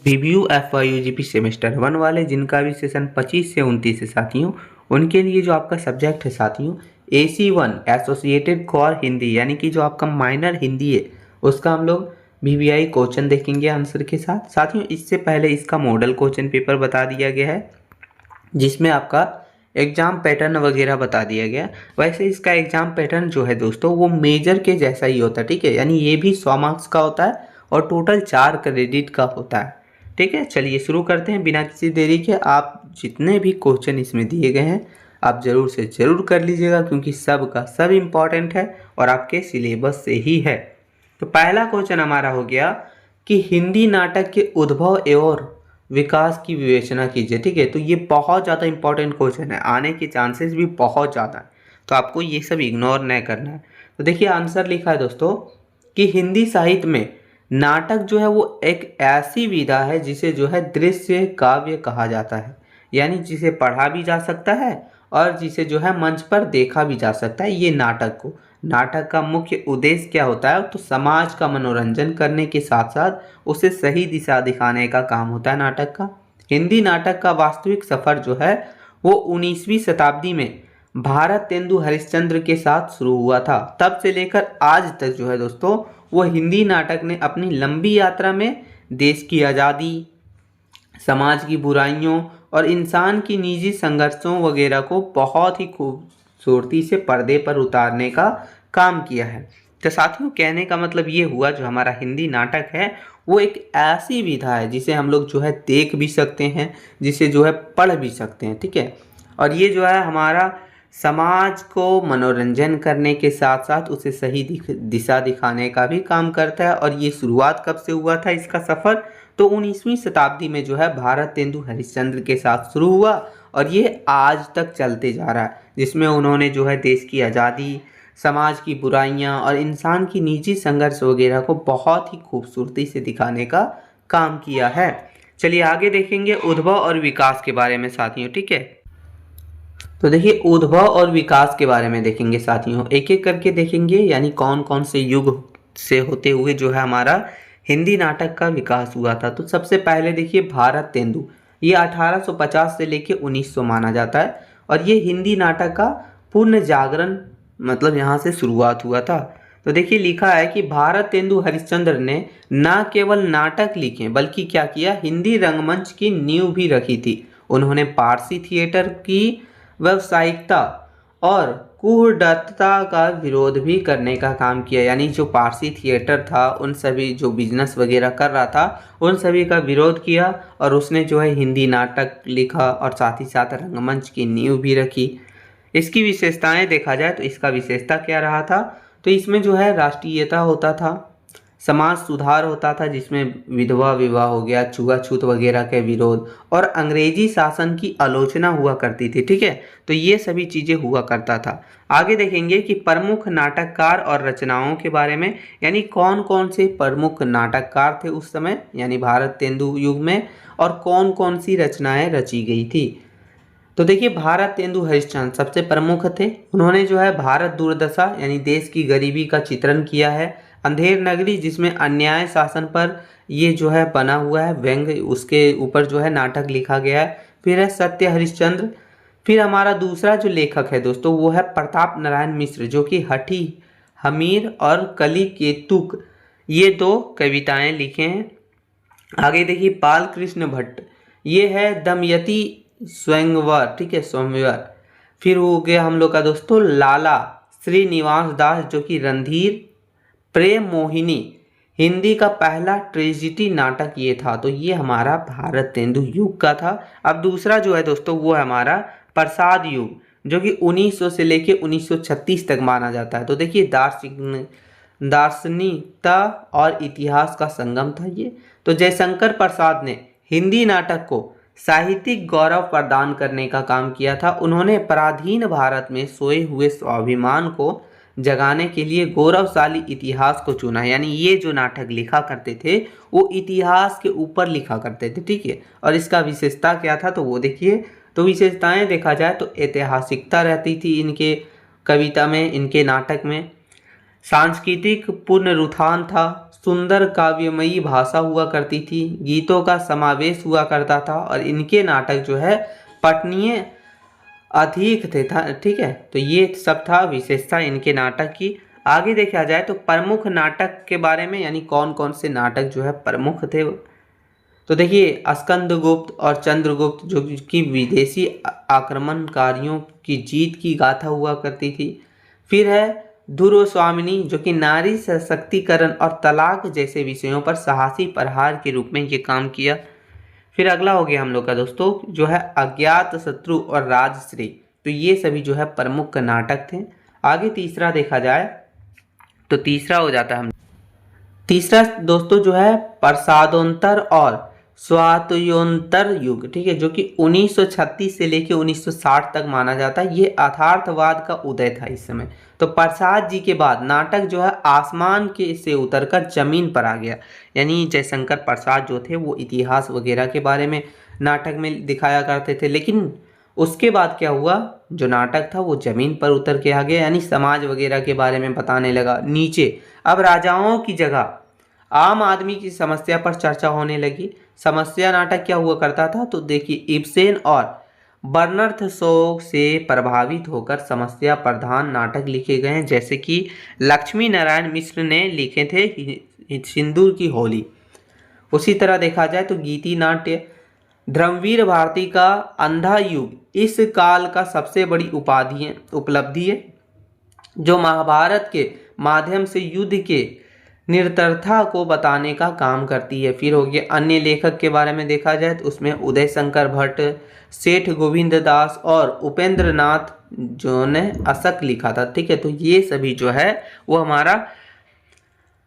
Review FYUGP semester 1 वाले जिनका भी सेशन 25 से 29 है साथियों, उनके लिए जो आपका सब्जेक्ट है साथियों AC1 एसोसिएटेड कोर हिंदी, यानी कि जो आपका माइनर हिंदी है उसका हम लोग VVI क्वेश्चन देखेंगे आंसर के साथ। साथियों इससे पहले इसका मॉडल क्वेश्चन पेपर बता दिया गया है जिसमें आपका एग्जाम पैटर्न वगैरह बता दिया गया। वैसे इसका एग्जाम पैटर्न जो है दोस्तों वो मेजर के जैसा ही होता है, ठीक है, यानी ये भी 100 मार्क्स का होता है और टोटल 4 क्रेडिट का होता है। ठीक है, चलिए शुरू करते हैं बिना किसी देरी के। आप जितने भी क्वेश्चन इसमें दिए गए हैं आप ज़रूर से ज़रूर कर लीजिएगा क्योंकि सब का सब इम्पॉर्टेंट है और आपके सिलेबस से ही है। तो पहला क्वेश्चन हमारा हो गया कि हिंदी नाटक के उद्भव एवं विकास की विवेचना कीजिए। ठीक है, तो ये बहुत ज़्यादा इंपॉर्टेंट क्वेश्चन है, आने के चांसेस भी बहुत ज़्यादा है, तो आपको ये सब इग्नोर नहीं करना है। तो देखिए आंसर लिखा है दोस्तों कि हिंदी साहित्य में नाटक जो है वो एक ऐसी विधा है जिसे जो है दृश्य काव्य कहा जाता है, यानी जिसे पढ़ा भी जा सकता है और जिसे जो है मंच पर देखा भी जा सकता है। ये नाटक को, नाटक का मुख्य उद्देश्य क्या होता है, तो समाज का मनोरंजन करने के साथ साथ उसे सही दिशा दिखाने का काम होता है नाटक का। हिंदी नाटक का वास्तविक सफर जो है वो 19वीं शताब्दी में भारत तेंदु हरिश्चंद्र के साथ शुरू हुआ था। तब से लेकर आज तक जो है दोस्तों वो हिंदी नाटक ने अपनी लंबी यात्रा में देश की आज़ादी, समाज की बुराइयों और इंसान की निजी संघर्षों वगैरह को बहुत ही खूबसूरती से पर्दे पर उतारने का काम किया है। तो साथियों कहने का मतलब ये हुआ जो हमारा हिंदी नाटक है वो एक ऐसी विधा है जिसे हम लोग जो है देख भी सकते हैं, जिसे जो है पढ़ भी सकते हैं। ठीक है, और ये जो है हमारा समाज को मनोरंजन करने के साथ साथ उसे सही दिशा दिखाने का भी काम करता है। और ये शुरुआत कब से हुआ था इसका सफ़र, तो 19वीं शताब्दी में जो है भारत तेंदु हरिश्चंद्र के साथ शुरू हुआ और ये आज तक चलते जा रहा है, जिसमें उन्होंने जो है देश की आज़ादी, समाज की बुराइयां और इंसान की निजी संघर्ष वगैरह को बहुत ही खूबसूरती से दिखाने का काम किया है। चलिए आगे देखेंगे उद्भव और विकास के बारे में साथियों। ठीक है, तो देखिए उद्भव और विकास के बारे में देखेंगे साथियों, एक एक करके देखेंगे, यानी कौन कौन से युग से होते हुए जो है हमारा हिंदी नाटक का विकास हुआ था। तो सबसे पहले देखिए भारत तेंदु, ये 1850 से लेके 1900 माना जाता है और ये हिंदी नाटक का पूर्ण जागरण मतलब यहाँ से शुरुआत हुआ था। तो देखिए लिखा है कि भारत तेंदु हरिश्चंद्र ने न केवल नाटक लिखे बल्कि क्या किया, हिंदी रंगमंच की नींव भी रखी थी। उन्होंने पारसी थिएटर की व्यावसायिकता और कुहड़ता का विरोध भी करने का काम किया, यानी जो पारसी थिएटर था उन सभी जो बिजनेस वगैरह कर रहा था उन सभी का विरोध किया और उसने जो है हिंदी नाटक लिखा और साथ ही साथ रंगमंच की नींव भी रखी। इसकी विशेषताएं देखा जाए तो इसका विशेषता क्या रहा था, तो इसमें जो है राष्ट्रीयता होता था, समाज सुधार होता था जिसमें विधवा विवाह हो गया, छुआछूत वगैरह के विरोध और अंग्रेजी शासन की आलोचना हुआ करती थी। ठीक है, तो ये सभी चीज़ें हुआ करता था। आगे देखेंगे कि प्रमुख नाटककार और रचनाओं के बारे में, यानी कौन कौन से प्रमुख नाटककार थे उस समय यानी भारत तेंदु युग में और कौन कौन सी रचनाएं रची गई थी। तो देखिए भारत तेंदु हरिश्चंद्र सबसे प्रमुख थे। उन्होंने जो है भारत दुर्दशा यानी देश की गरीबी का चित्रण किया है। अंधेर नगरी जिसमें अन्याय शासन पर ये जो है बना हुआ है व्यंग्य, उसके ऊपर जो है नाटक लिखा गया है। फिर है सत्य हरिश्चंद्र। फिर हमारा दूसरा जो लेखक है दोस्तों वो है प्रताप नारायण मिश्र, जो कि हठी हमीर और कली केतुक ये 2 कविताएं लिखे हैं। आगे देखिए बाल कृष्ण भट्ट, ये है दमयती स्वयंवर। ठीक है, स्वयंवर। फिर हो गया हम लोग का दोस्तों लाला श्रीनिवास दास, जो कि रणधीर प्रेम मोहिनी हिंदी का पहला ट्रेजिडी नाटक ये था। तो ये हमारा भारत तेंदु युग का था। अब दूसरा जो है दोस्तों वो है हमारा प्रसाद युग, जो कि 1900 से लेके 1936 तक माना जाता है। तो देखिए दार्शनिकता और इतिहास का संगम था ये। तो जयशंकर प्रसाद ने हिंदी नाटक को साहित्यिक गौरव प्रदान करने का काम किया था। उन्होंने पराधीन भारत में सोए हुए स्वाभिमान को जगाने के लिए गौरवशाली इतिहास को चुना, यानी ये जो नाटक लिखा करते थे वो इतिहास के ऊपर लिखा करते थे। ठीक है, और इसका विशेषता क्या था तो वो देखिए। तो विशेषताएं देखा जाए तो ऐतिहासिकता रहती थी इनके कविता में, इनके नाटक में। सांस्कृतिक पुनरुत्थान था, सुंदर काव्यमयी भाषा हुआ करती थी, गीतों का समावेश हुआ करता था और इनके नाटक जो है पठनीय अधिक थे था। ठीक है, तो ये सब था विशेषता इनके नाटक की। आगे देखा जाए तो प्रमुख नाटक के बारे में, यानी कौन कौन से नाटक जो है प्रमुख थे। तो देखिए स्कंदगुप्त और चंद्रगुप्त जो कि विदेशी आक्रमणकारियों की जीत की गाथा हुआ करती थी। फिर है ध्रुवस्वामिनी जो कि नारी सशक्तिकरण और तलाक जैसे विषयों पर साहसी प्रहार के रूप में ये काम किया। फिर अगला हो गया हम लोग का दोस्तों जो है अज्ञात शत्रु और राजश्री। तो ये सभी जो है प्रमुख नाटक थे। आगे तीसरा देखा जाए तो तीसरा हो जाता है हम तीसरा दोस्तों जो है प्रसादोत्तर और स्वातंत्र्योत्तर युग। ठीक है, जो कि 1936 से लेकर 1960 तक माना जाता है। ये यथार्थवाद का उदय था इस समय। तो प्रसाद जी के बाद नाटक जो है आसमान के से उतरकर जमीन पर आ गया। यानी जयशंकर प्रसाद जो थे वो इतिहास वगैरह के बारे में नाटक में दिखाया करते थे, लेकिन उसके बाद क्या हुआ, जो नाटक था वो जमीन पर उतर के आ गया, यानी समाज वगैरह के बारे में बताने लगा नीचे। अब राजाओं की जगह आम आदमी की समस्या पर चर्चा होने लगी। समस्या नाटक क्या हुआ करता था, तो देखिए इब्सेन और बर्नार्ड शॉ से प्रभावित होकर समस्या प्रधान नाटक लिखे गए हैं, जैसे कि लक्ष्मी नारायण मिश्र ने लिखे थे सिंदूर की होली। उसी तरह देखा जाए तो गीति नाट्य धर्मवीर भारती का अंधा युग इस काल का सबसे बड़ी उपलब्धि है, जो महाभारत के माध्यम से युद्ध के निरंतरता को बताने का काम करती है। फिर हो गया अन्य लेखक के बारे में देखा जाए तो उसमें उदय शंकर भट्ट, सेठ गोविंद दास और उपेंद्र नाथ जो ने अशक लिखा था। ठीक है, तो ये सभी जो है वो हमारा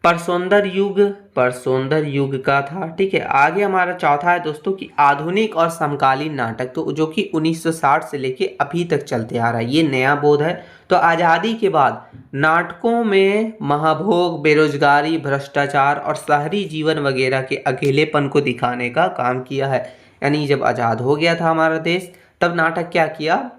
परसौंदर युग का था। ठीक है, आगे हमारा चौथा है दोस्तों कि आधुनिक और समकालीन नाटक, तो जो कि 1960 से लेके अभी तक चलते आ रहा है, ये नया बोध है। तो आज़ादी के बाद नाटकों में महाभोग, बेरोजगारी, भ्रष्टाचार और शहरी जीवन वगैरह के अकेलेपन को दिखाने का काम किया है। यानी जब आज़ाद हो गया था हमारा देश, तब नाटक क्या किया,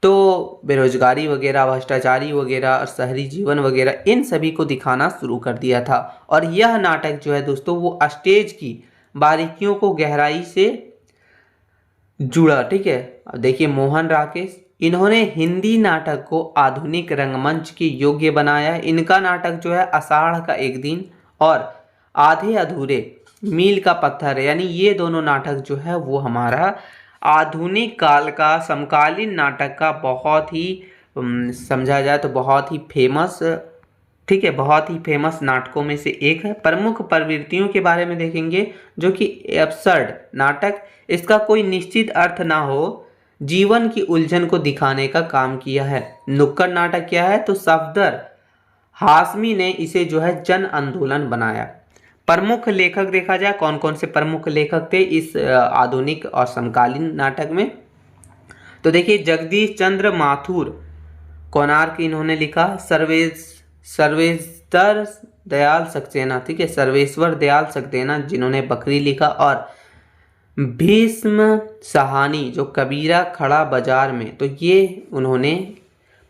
तो बेरोजगारी वगैरह, भ्रष्टाचारी वगैरह और शहरी जीवन वगैरह इन सभी को दिखाना शुरू कर दिया था। और यह नाटक जो है दोस्तों वो स्टेज की बारीकियों को गहराई से जुड़ा। ठीक है, अब देखिए मोहन राकेश, इन्होंने हिंदी नाटक को आधुनिक रंगमंच के योग्य बनाया। इनका नाटक जो है आषाढ़ का एक दिन और आधे अधूरे, मील का पत्थर है, यानी ये दोनों नाटक जो है वो हमारा आधुनिक काल का समकालीन नाटक का बहुत ही समझा जाए तो बहुत ही फेमस, ठीक है, बहुत ही फेमस नाटकों में से एक है। प्रमुख प्रवृत्तियों के बारे में देखेंगे, जो कि एब्सर्ड नाटक, इसका कोई निश्चित अर्थ ना हो, जीवन की उलझन को दिखाने का काम किया है। नुक्कड़ नाटक क्या है, तो सफदर हाशमी ने इसे जो है जन आंदोलन बनाया। प्रमुख लेखक देखा जाए कौन कौन से प्रमुख लेखक थे इस आधुनिक और समकालीन नाटक में, तो देखिए जगदीश चंद्र माथुर कोणार्क इन्होंने लिखा, सर्वेश्वर दयाल सक्सेना, ठीक है, सर्वेश्वर दयाल सक्सेना जिन्होंने बकरी लिखा, और भीष्म साहनी जो कबीरा खड़ा बाजार में, तो ये उन्होंने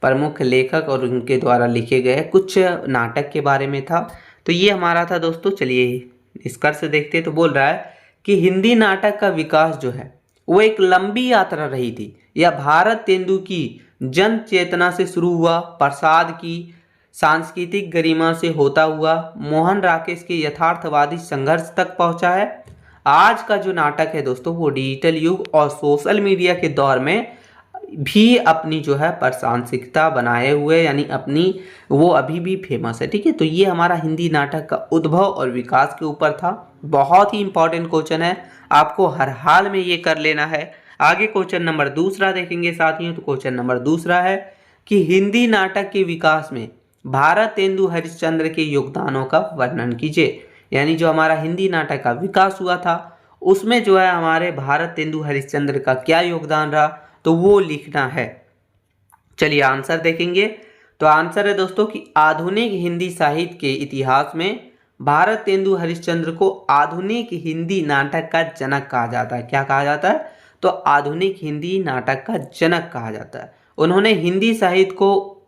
प्रमुख लेखक और उनके द्वारा लिखे गए कुछ नाटक के बारे में था। तो ये हमारा था दोस्तों। चलिए निष्कर्ष देखते, तो बोल रहा है कि हिंदी नाटक का विकास जो है वो एक लंबी यात्रा रही थी। यह भारत तेंदु की जन चेतना से शुरू हुआ, प्रसाद की सांस्कृतिक गरिमा से होता हुआ मोहन राकेश के यथार्थवादी संघर्ष तक पहुंचा है। आज का जो नाटक है दोस्तों वो डिजिटल युग और सोशल मीडिया के दौर में भी अपनी जो है प्रासंगिकता बनाए हुए, यानी अपनी वो अभी भी फेमस है। ठीक है, तो ये हमारा हिंदी नाटक का उद्भव और विकास के ऊपर था। बहुत ही इंपॉर्टेंट क्वेश्चन है, आपको हर हाल में ये कर लेना है। आगे क्वेश्चन नंबर दूसरा देखेंगे साथियों। तो क्वेश्चन नंबर दूसरा है कि हिंदी नाटक के विकास में भारत तेंदु हरिश्चंद्र के योगदानों का वर्णन कीजिए। यानी जो हमारा हिंदी नाटक का विकास हुआ था उसमें जो है हमारे भारत तेंदु हरिश्चंद्र का क्या योगदान रहा, तो वो लिखना है। चलिए आंसर देखेंगे। तो आंसर है दोस्तों कि आधुनिक हिंदी साहित्य के इतिहास में भारत तेंदु हरिश्चंद्र को आधुनिक हिंदी नाटक का जनक कहा जाता है। क्या कहा जाता है, तो आधुनिक हिंदी नाटक का जनक कहा जाता है। उन्होंने हिंदी साहित्य को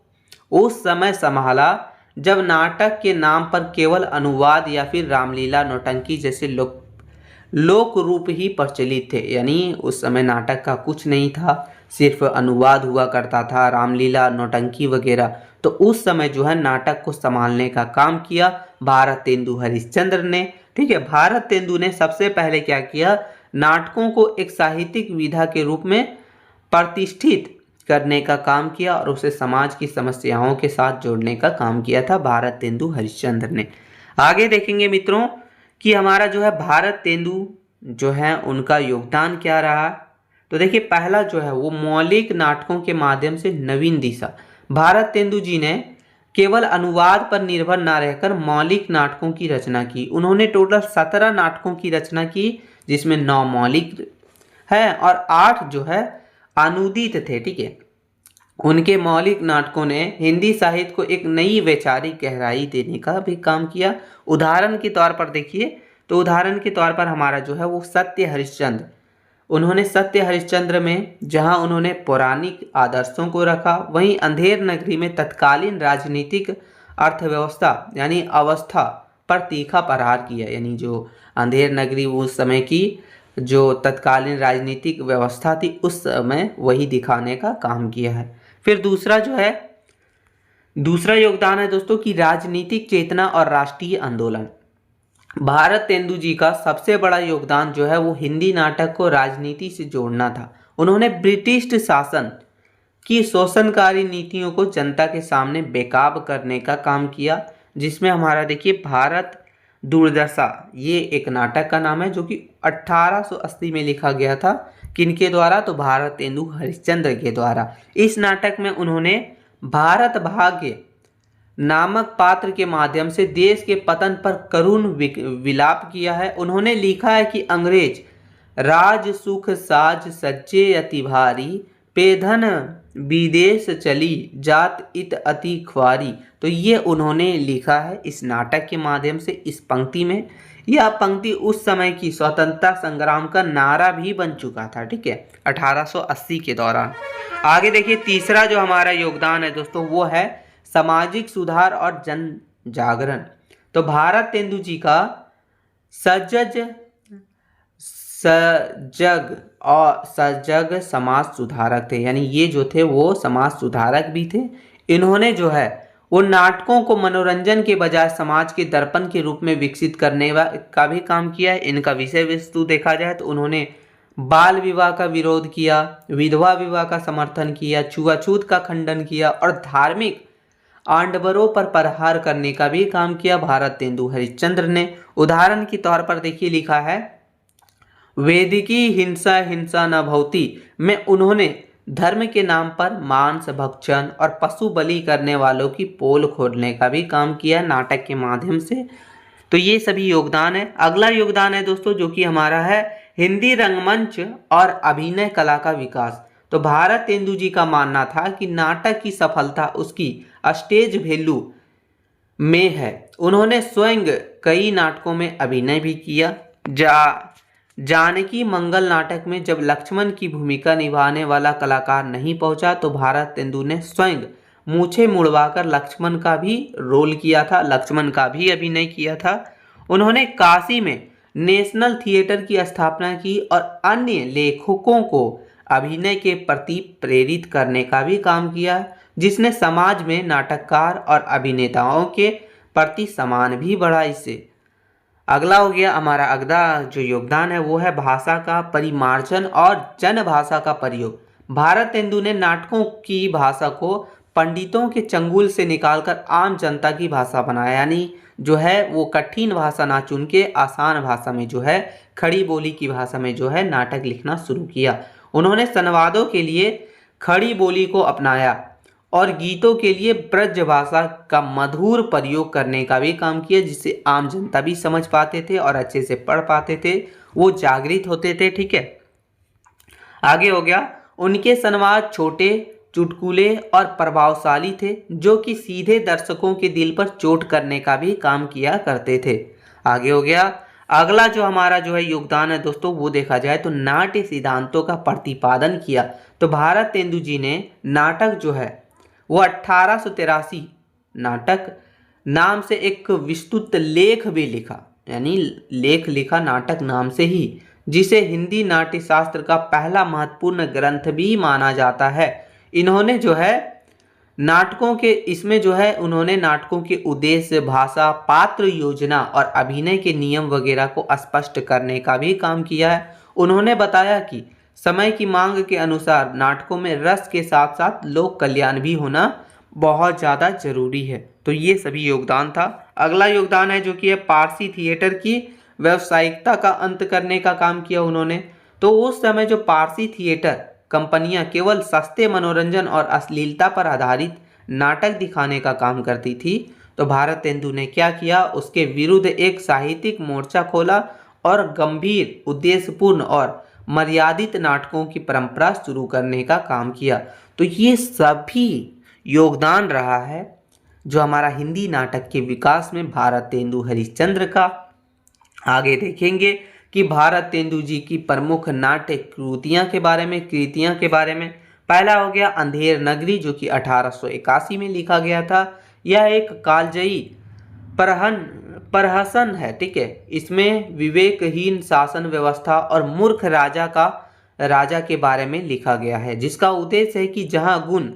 उस समय संभाला जब नाटक के नाम पर केवल अनुवाद या फिर रामलीला नौटंकी जैसे लोक रूप ही प्रचलित थे। यानी उस समय नाटक का कुछ नहीं था, सिर्फ अनुवाद हुआ करता था, रामलीला नौटंकी वगैरह। तो उस समय जो है नाटक को संभालने का काम किया भारतेंदु हरिश्चंद्र ने। ठीक है, भारतेंदु ने सबसे पहले क्या किया, नाटकों को एक साहित्यिक विधा के रूप में प्रतिष्ठित करने का काम किया और उसे समाज की समस्याओं के साथ जोड़ने का काम किया था भारतेंदु हरिश्चंद्र ने। आगे देखेंगे मित्रों कि हमारा जो है भारतेंदु जो है उनका योगदान क्या रहा। तो देखिए, पहला जो है वो मौलिक नाटकों के माध्यम से नवीन दिशा। भारतेंदु जी ने केवल अनुवाद पर निर्भर न रहकर मौलिक नाटकों की रचना की। उन्होंने टोटल 17 नाटकों की रचना की, जिसमें 9 मौलिक है और 8 जो है अनुदित थे। ठीक है, उनके मौलिक नाटकों ने हिंदी साहित्य को एक नई वैचारिक गहराई देने का भी काम किया। उदाहरण के तौर पर देखिए, तो उदाहरण के तौर पर हमारा जो है वो सत्य हरिश्चंद्र, उन्होंने सत्य हरिश्चंद्र में जहां उन्होंने पौराणिक आदर्शों को रखा, वहीं अंधेर नगरी में तत्कालीन राजनीतिक अर्थव्यवस्था यानी अवस्था पर तीखा प्रहार किया। यानी जो अंधेर नगरी उस समय की जो तत्कालीन राजनीतिक व्यवस्था थी उस समय वही दिखाने का काम किया है। फिर दूसरा योगदान है दोस्तों की राजनीतिक चेतना और राष्ट्रीय आंदोलन। भारतेंदु जी का सबसे बड़ा योगदान जो है वो हिंदी नाटक को राजनीति से जोड़ना था। उन्होंने ब्रिटिश शासन की शोषणकारी नीतियों को जनता के सामने बेकाब करने का काम किया, जिसमें हमारा देखिए भारत दुर्दशा, ये एक नाटक का नाम है जो कि 1880 में लिखा गया था। किनके द्वारा, तो भारतेंदु हरिश्चंद्र के द्वारा। इस नाटक में उन्होंने भारत भाग्य नामक पात्र के माध्यम से देश के पतन पर करुण विलाप किया है। उन्होंने लिखा है कि अंग्रेज राज सुख साज सज्जे अति भारी, पेधन विदेश चली जात इत अति ख्वारी। तो ये उन्होंने लिखा है इस नाटक के माध्यम से। इस पंक्ति में, यह पंक्ति उस समय की स्वतंत्रता संग्राम का नारा भी बन चुका था। ठीक है, 1880 के दौरान। आगे देखिए, तीसरा जो हमारा योगदान है दोस्तों वो है सामाजिक सुधार और जन जागरण। तो भारतेंदु जी का सजग समाज सुधारक थे। यानी ये जो थे वो समाज सुधारक भी थे। इन्होंने जो है वो नाटकों को मनोरंजन के बजाय समाज के दर्पण के रूप में विकसित करने का भी काम किया है। इनका विषय वस्तु देखा जाए तो उन्होंने बाल विवाह का विरोध किया, विधवा विवाह का समर्थन किया, छुआछूत का खंडन किया और धार्मिक आडंबरों पर प्रहार करने का भी काम किया भारतेंदु हरिश्चंद्र ने। उदाहरण के तौर पर देखिए, लिखा है वेदिकी हिंसा हिंसा न भवति में उन्होंने धर्म के नाम पर मांस भक्षण और पशु बलि करने वालों की पोल खोलने का भी काम किया नाटक के माध्यम से। तो ये सभी योगदान है। अगला योगदान है दोस्तों जो कि हमारा है हिंदी रंगमंच और अभिनय कला का विकास। तो भारतेंदु जी का मानना था कि नाटक की सफलता उसकी स्टेज वैल्यू में है। उन्होंने स्वयं कई नाटकों में अभिनय भी किया। जानकी मंगल नाटक में जब लक्ष्मण की भूमिका निभाने वाला कलाकार नहीं पहुंचा तो भारतेंदु ने स्वयं मूछें मुड़वाकर लक्ष्मण का भी रोल किया था, लक्ष्मण का भी अभिनय किया था। उन्होंने काशी में नेशनल थिएटर की स्थापना की और अन्य लेखकों को अभिनय के प्रति प्रेरित करने का भी काम किया, जिसने समाज में नाटककार और अभिनेताओं के प्रति सम्मान भी बढ़ा। इससे अगला हो गया हमारा अगला जो योगदान है वो है भाषा का परिमार्जन और जन भाषा का प्रयोग। भारतेंदु ने नाटकों की भाषा को पंडितों के चंगुल से निकालकर आम जनता की भाषा बनाया। यानी जो है वो कठिन भाषा ना चुन के आसान भाषा में जो है खड़ी बोली की भाषा में जो है नाटक लिखना शुरू किया। उन्होंने संवादों के लिए खड़ी बोली को अपनाया और गीतों के लिए ब्रज भाषा का मधुर प्रयोग करने का भी काम किया, जिससे आम जनता भी समझ पाते थे और अच्छे से पढ़ पाते थे, वो जागृत होते थे। ठीक है, आगे हो गया उनके संवाद छोटे, चुटकुले और प्रभावशाली थे, जो कि सीधे दर्शकों के दिल पर चोट करने का भी काम किया करते थे। आगे हो गया अगला जो हमारा जो है योगदान है दोस्तों वो देखा जाए तो नाट्य सिद्धांतों का प्रतिपादन किया। तो भारतेंदु जी ने नाटक जो है वो 1883 नाटक नाम से एक विस्तृत लेख भी लिखा, यानी लेख लिखा नाटक नाम से ही, जिसे हिंदी नाट्य शास्त्र का पहला महत्वपूर्ण ग्रंथ भी माना जाता है। इन्होंने जो है नाटकों के इसमें जो है उन्होंने नाटकों के उद्देश्य, भाषा, पात्र, योजना और अभिनय के नियम वगैरह को स्पष्ट करने का भी काम किया है। उन्होंने बताया कि समय की मांग के अनुसार नाटकों में रस के साथ साथ लोक कल्याण भी होना बहुत ज़्यादा जरूरी है। तो ये सभी योगदान था। अगला योगदान है जो कि है पारसी थिएटर की व्यावसायिकता का अंत करने का काम किया उन्होंने। तो उस समय जो पारसी थिएटर कंपनियां केवल सस्ते मनोरंजन और अश्लीलता पर आधारित नाटक दिखाने का काम करती थी, तो भारतेंदु ने क्या किया, उसके विरुद्ध एक साहित्यिक मोर्चा खोला और गंभीर, उद्देश्यपूर्ण और मर्यादित नाटकों की परंपरा शुरू करने का काम किया। तो ये सभी योगदान रहा है जो हमारा हिंदी नाटक के विकास में भारतेंदु हरिश्चंद्र का। आगे देखेंगे कि भारतेंदु जी की प्रमुख नाट्य कृतियां के बारे में पहला हो गया अंधेर नगरी, जो कि 1881 में लिखा गया था। यह एक कालजयी प्रहसन है, ठीक है। इसमें विवेकहीन शासन व्यवस्था और मूर्ख राजा के बारे में लिखा गया है, जिसका उद्देश्य है कि जहां गुण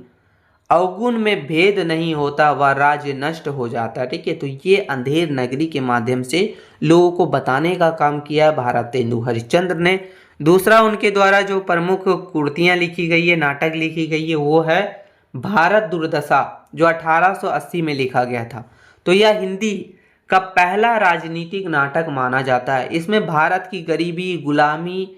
अवगुण में भेद नहीं होता वह राज्य नष्ट हो जाता है, ठीक है। तो ये अंधेर नगरी के माध्यम से लोगों को बताने का काम किया भारतेंदु हरिश्चंद्र ने। दूसरा उनके द्वारा जो प्रमुख कृतियां लिखी गई है, नाटक लिखी गई है, वो है भारत दुर्दशा, जो 1880 में लिखा गया था। तो यह हिंदी का पहला राजनीतिक नाटक माना जाता है। इसमें भारत की गरीबी, गुलामी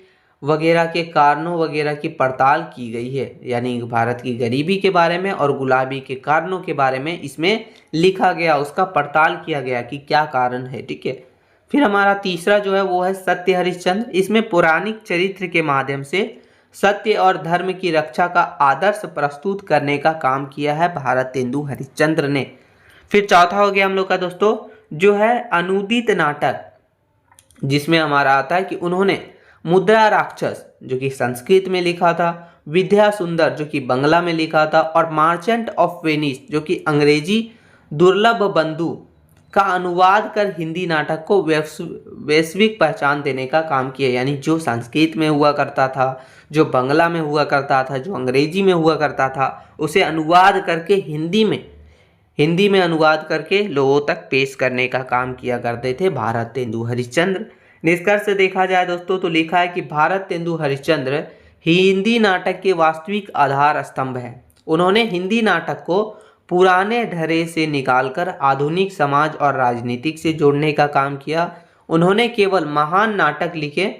वगैरह के कारणों वगैरह की पड़ताल की गई है, यानी भारत की गरीबी के बारे में और गुलामी के कारणों के बारे में इसमें लिखा गया, उसका पड़ताल किया गया कि क्या कारण है, ठीक है। फिर हमारा तीसरा जो है वो है सत्य हरिश्चंद्र। इसमें पौराणिक चरित्र के माध्यम से सत्य और धर्म की रक्षा का आदर्श प्रस्तुत करने का काम किया है भारतेंदु हरिश्चंद्र ने। फिर चौथा हो गया हम लोग का दोस्तों जो है अनुदित नाटक, जिसमें हमारा आता है कि उन्होंने मुद्रा राक्षस, जो कि संस्कृत में लिखा था, विद्या सुंदर, जो कि बंगला में लिखा था, और मार्चेंट ऑफ वेनिस, जो कि अंग्रेजी दुर्लभ बंधु का अनुवाद कर हिंदी नाटक को वैश्विक पहचान देने का काम किया। यानी जो संस्कृत में हुआ करता था, जो बंगला में हुआ करता था, जो अंग्रेजी में हुआ करता था, उसे अनुवाद करके हिंदी में अनुवाद करके लोगों तक पेश करने का काम किया करते थे भारतेंदु हरिश्चंद्र। निष्कर्ष से देखा जाए दोस्तों तो लिखा है कि भारतेंदु हरिश्चंद्र हिंदी नाटक के वास्तविक आधार स्तंभ हैं। उन्होंने हिंदी नाटक को पुराने ढर्रे से निकालकर आधुनिक समाज और राजनीतिक से जोड़ने का काम किया। उन्होंने केवल महान नाटक लिखे,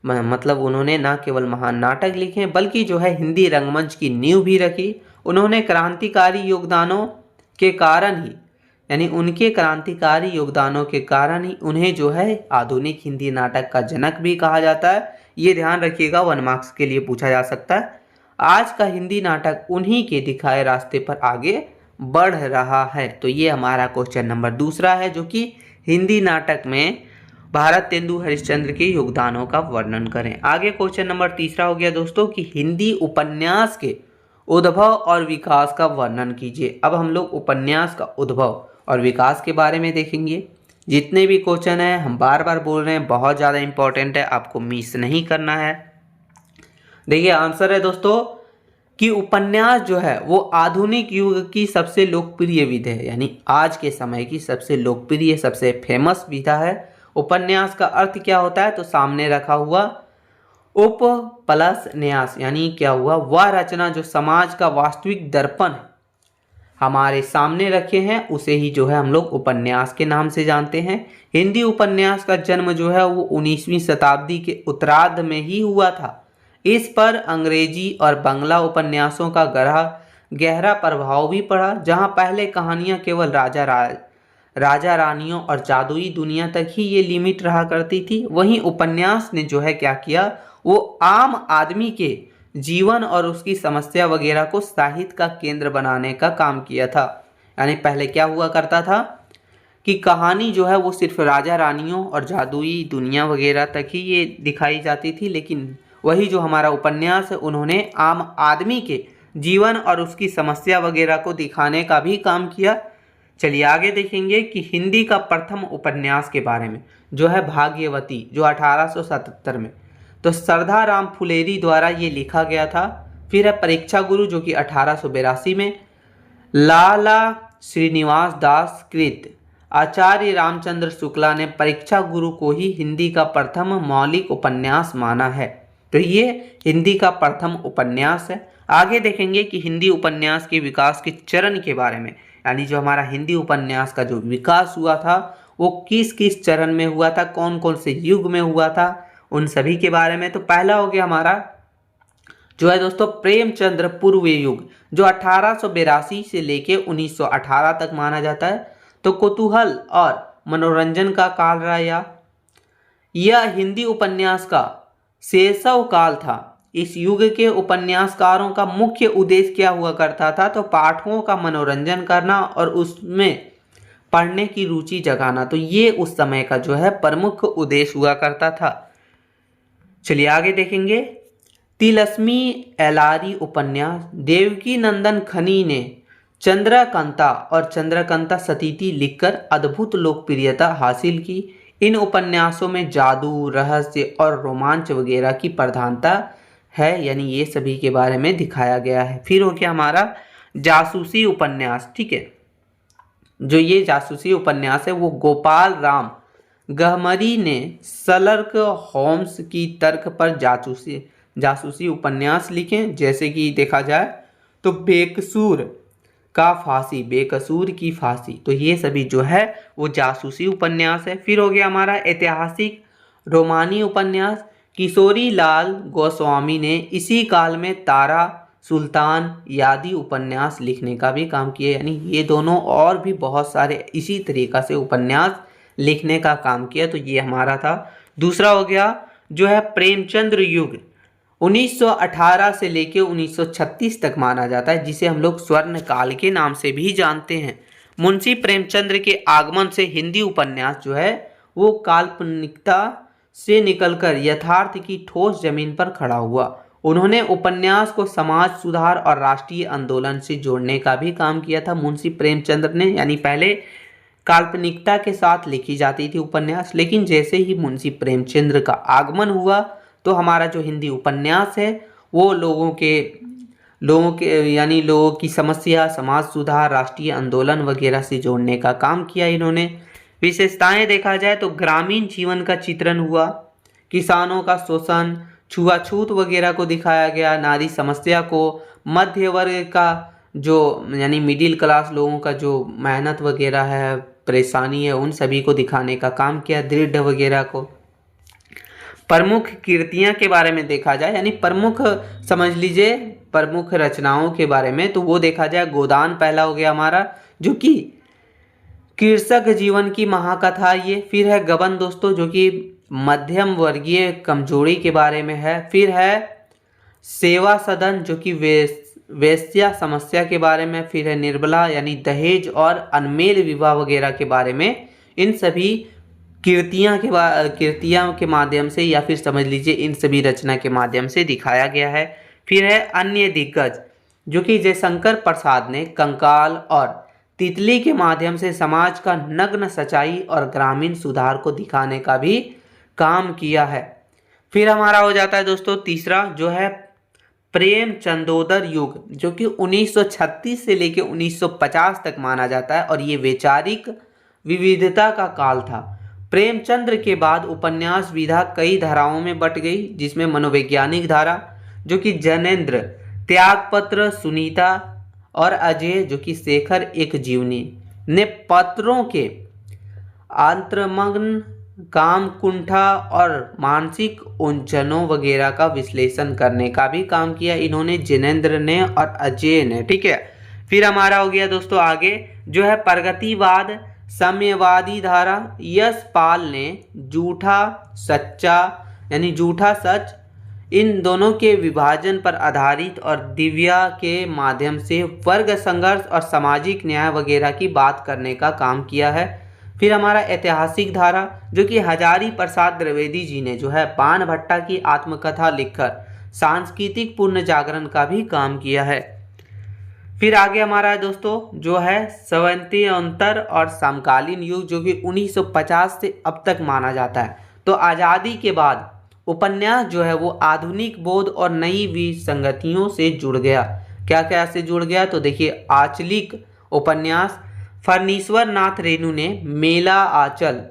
मतलब उन्होंने ना केवल महान नाटक लिखे बल्कि जो है हिंदी रंगमंच की नींव भी रखी। उन्होंने क्रांतिकारी योगदानों के कारण ही, यानी उनके क्रांतिकारी योगदानों के कारण ही उन्हें जो है आधुनिक हिंदी नाटक का जनक भी कहा जाता है। ये ध्यान रखिएगा, 1 मार्क्स के लिए पूछा जा सकता है। आज का हिंदी नाटक उन्हीं के दिखाए रास्ते पर आगे बढ़ रहा है। तो ये हमारा क्वेश्चन नंबर दूसरा है, जो कि हिंदी नाटक में भारतेंदु हरिश्चंद्र के योगदानों का वर्णन करें। आगे क्वेश्चन नंबर तीसरा हो गया दोस्तों कि हिंदी उपन्यास के उद्भव और विकास का वर्णन कीजिए। अब हम लोग उपन्यास का उद्भव और विकास के बारे में देखेंगे। जितने भी क्वेश्चन हैं हम बार बार बोल रहे हैं, बहुत ज़्यादा इंपॉर्टेंट है, आपको मिस नहीं करना है। देखिए आंसर है दोस्तों कि उपन्यास जो है वो आधुनिक युग की सबसे लोकप्रिय विधा है, यानी आज के समय की सबसे लोकप्रिय, सबसे फेमस विधा है। उपन्यास का अर्थ क्या होता है, तो सामने रखा हुआ उप प्लस न्यास, यानी क्या हुआ, वह रचना जो समाज का वास्तविक दर्पण हमारे सामने रखे हैं उसे ही जो है हम लोग उपन्यास के नाम से जानते हैं। हिंदी उपन्यास का जन्म जो है वो 19वीं शताब्दी के उत्तरार्ध में ही हुआ था। इस पर अंग्रेजी और बांग्ला उपन्यासों का गहरा प्रभाव भी पड़ा। जहां पहले कहानियां केवल राजा रानियों और जादुई दुनिया तक ही ये लिमिट रहा करती थी, वहीं उपन्यास ने जो है क्या किया, वो आम आदमी के जीवन और उसकी समस्या वगैरह को साहित्य का केंद्र बनाने का काम किया था। यानी पहले क्या हुआ करता था कि कहानी जो है वो सिर्फ राजा रानियों और जादुई दुनिया वगैरह तक ही ये दिखाई जाती थी, लेकिन वही जो हमारा उपन्यास है उन्होंने आम आदमी के जीवन और उसकी समस्या वगैरह को दिखाने का भी काम किया। चलिए आगे देखेंगे कि हिंदी का प्रथम उपन्यास के बारे में, जो है भाग्यवती, जो 1877 में, तो सरदार राम फुलेरी द्वारा ये लिखा गया था। फिर है परीक्षा गुरु, जो कि 1882 में, लाला श्रीनिवास दास कृत, आचार्य रामचंद्र शुक्ला ने परीक्षा गुरु को ही हिंदी का प्रथम मौलिक उपन्यास माना है। तो ये हिंदी का प्रथम उपन्यास है। आगे देखेंगे कि हिंदी उपन्यास के विकास के चरण के बारे में, यानी जो हमारा हिंदी उपन्यास का जो विकास हुआ था वो किस किस चरण में हुआ था, कौन कौन से युग में हुआ था, उन सभी के बारे में। तो पहला हो गया हमारा जो है दोस्तों प्रेमचंद्र पूर्व युग, जो 1882 से लेके 1918 तक माना जाता है। तो कुतूहल और मनोरंजन का काल रहा यह हिंदी उपन्यास का शैशव काल था। इस युग के उपन्यासकारों का मुख्य उद्देश्य क्या हुआ करता था, तो पाठकों का मनोरंजन करना और उसमें पढ़ने की रुचि जगाना। तो ये उस समय का जो है प्रमुख उद्देश्य हुआ करता था। चलिए आगे देखेंगे तिलस्मी एलारी उपन्यास। देवकी नंदन खनी ने चंद्रकांता और चंद्रकांता सतीति लिखकर अद्भुत लोकप्रियता हासिल की। इन उपन्यासों में जादू, रहस्य और रोमांच वगैरह की प्रधानता है, यानी ये सभी के बारे में दिखाया गया है। फिर हो गया हमारा जासूसी उपन्यास, ठीक है। जो ये जासूसी उपन्यास है वो गोपाल राम गहमरी ने शर्लक होम्स की तर्क पर जासूसी उपन्यास लिखे। जैसे कि देखा जाए तो बेकसूर की फांसी, तो ये सभी जो है वो जासूसी उपन्यास है। फिर हो गया हमारा ऐतिहासिक रोमानी उपन्यास। किशोरी लाल गोस्वामी ने इसी काल में तारा सुल्तान आदि उपन्यास लिखने का भी काम किया, यानी ये दोनों और भी बहुत सारे इसी तरीक़ा से उपन्यास लिखने का काम किया। तो ये हमारा था। दूसरा हो गया जो है प्रेमचंद्र युग, 1918 से लेकर 1936 तक माना जाता है, जिसे हम लोग स्वर्ण काल के नाम से भी जानते हैं। मुंशी प्रेमचंद्र के आगमन से हिंदी उपन्यास जो है वो काल्पनिकता से निकलकर यथार्थ की ठोस जमीन पर खड़ा हुआ। उन्होंने उपन्यास को समाज सुधार और राष्ट्रीय आंदोलन से जोड़ने का भी काम किया था मुंशी प्रेमचंद्र ने, यानी पहले काल्पनिकता के साथ लिखी जाती थी उपन्यास, लेकिन जैसे ही मुंशी प्रेमचंद्र का आगमन हुआ तो हमारा जो हिंदी उपन्यास है वो लोगों के यानी लोगों की समस्या, समाज सुधार, राष्ट्रीय आंदोलन वगैरह से जोड़ने का काम किया इन्होंने। विशेषताएं देखा जाए तो ग्रामीण जीवन का चित्रण हुआ, किसानों का शोषण, छुआछूत वगैरह को दिखाया गया, नारी समस्या को, मध्य वर्ग का जो यानी मिडिल क्लास लोगों का जो मेहनत वगैरह है, परेशानी है, उन सभी को दिखाने का काम किया, दृढ़ वगैरह को। प्रमुख कृतियां के बारे में देखा जाए, यानी प्रमुख समझ लीजिए प्रमुख रचनाओं के बारे में, तो वो देखा जाए गोदान पहला हो गया हमारा, जो कि कृषक जीवन की महाकथा ये। फिर है गबन दोस्तों, जो कि मध्यम वर्गीय कमजोरी के बारे में है। फिर है सेवा सदन, जो कि वेश्या समस्या के बारे में। फिर है निर्बला, यानी दहेज और अनमेल विवाह वगैरह के बारे में। इन सभी कृतियां के माध्यम से, या फिर समझ लीजिए इन सभी रचना के माध्यम से दिखाया गया है। फिर है अन्य दिग्गज, जो कि जयशंकर प्रसाद ने कंकाल और तितली के माध्यम से समाज का नग्न सच्चाई और ग्रामीण सुधार को दिखाने का भी काम किया है। फिर हमारा हो जाता है दोस्तों तीसरा, जो है प्रेमचंदोदर युग, जो कि 1936 से लेकर 1950 तक माना जाता है, और ये वैचारिक विविधता का काल था। प्रेमचंद्र के बाद उपन्यास विधा कई धाराओं में बट गई, जिसमें मनोवैज्ञानिक धारा, जो कि जैनेन्द्र, त्यागपत्र, सुनीता और अजय, जो कि शेखर एक जीवनी ने पत्रों के आंतरमग्न, काम कुंठा और मानसिक उलझनों वगैरह का विश्लेषण करने का भी काम किया इन्होंने, जैनेन्द्र ने और अजय ने, ठीक है। फिर हमारा हो गया दोस्तों आगे जो है प्रगतिवाद, साम्यवादी धारा। यशपाल ने झूठा सच्चा, यानी झूठा सच, इन दोनों के विभाजन पर आधारित और दिव्या के माध्यम से वर्ग संघर्ष और सामाजिक न्याय वगैरह की बात करने का काम किया है। फिर हमारा ऐतिहासिक धारा, जो कि हजारी प्रसाद द्विवेदी जी ने जो है बाणभट्टा की आत्मकथा लिखकर सांस्कृतिक पुनर्जागरण का भी काम किया है। फिर आगे हमारा है दोस्तों जो है स्वातंत्र्योत्तर और समकालीन युग, जो कि 1950 से अब तक माना जाता है। तो आज़ादी के बाद उपन्यास जो है वो आधुनिक बोध और नई विसंगतियों से जुड़ गया। क्या क्या से जुड़ गया? तो देखिए, आंचलिक उपन्यास फणीश्वर नाथ रेणु ने मेला आंचल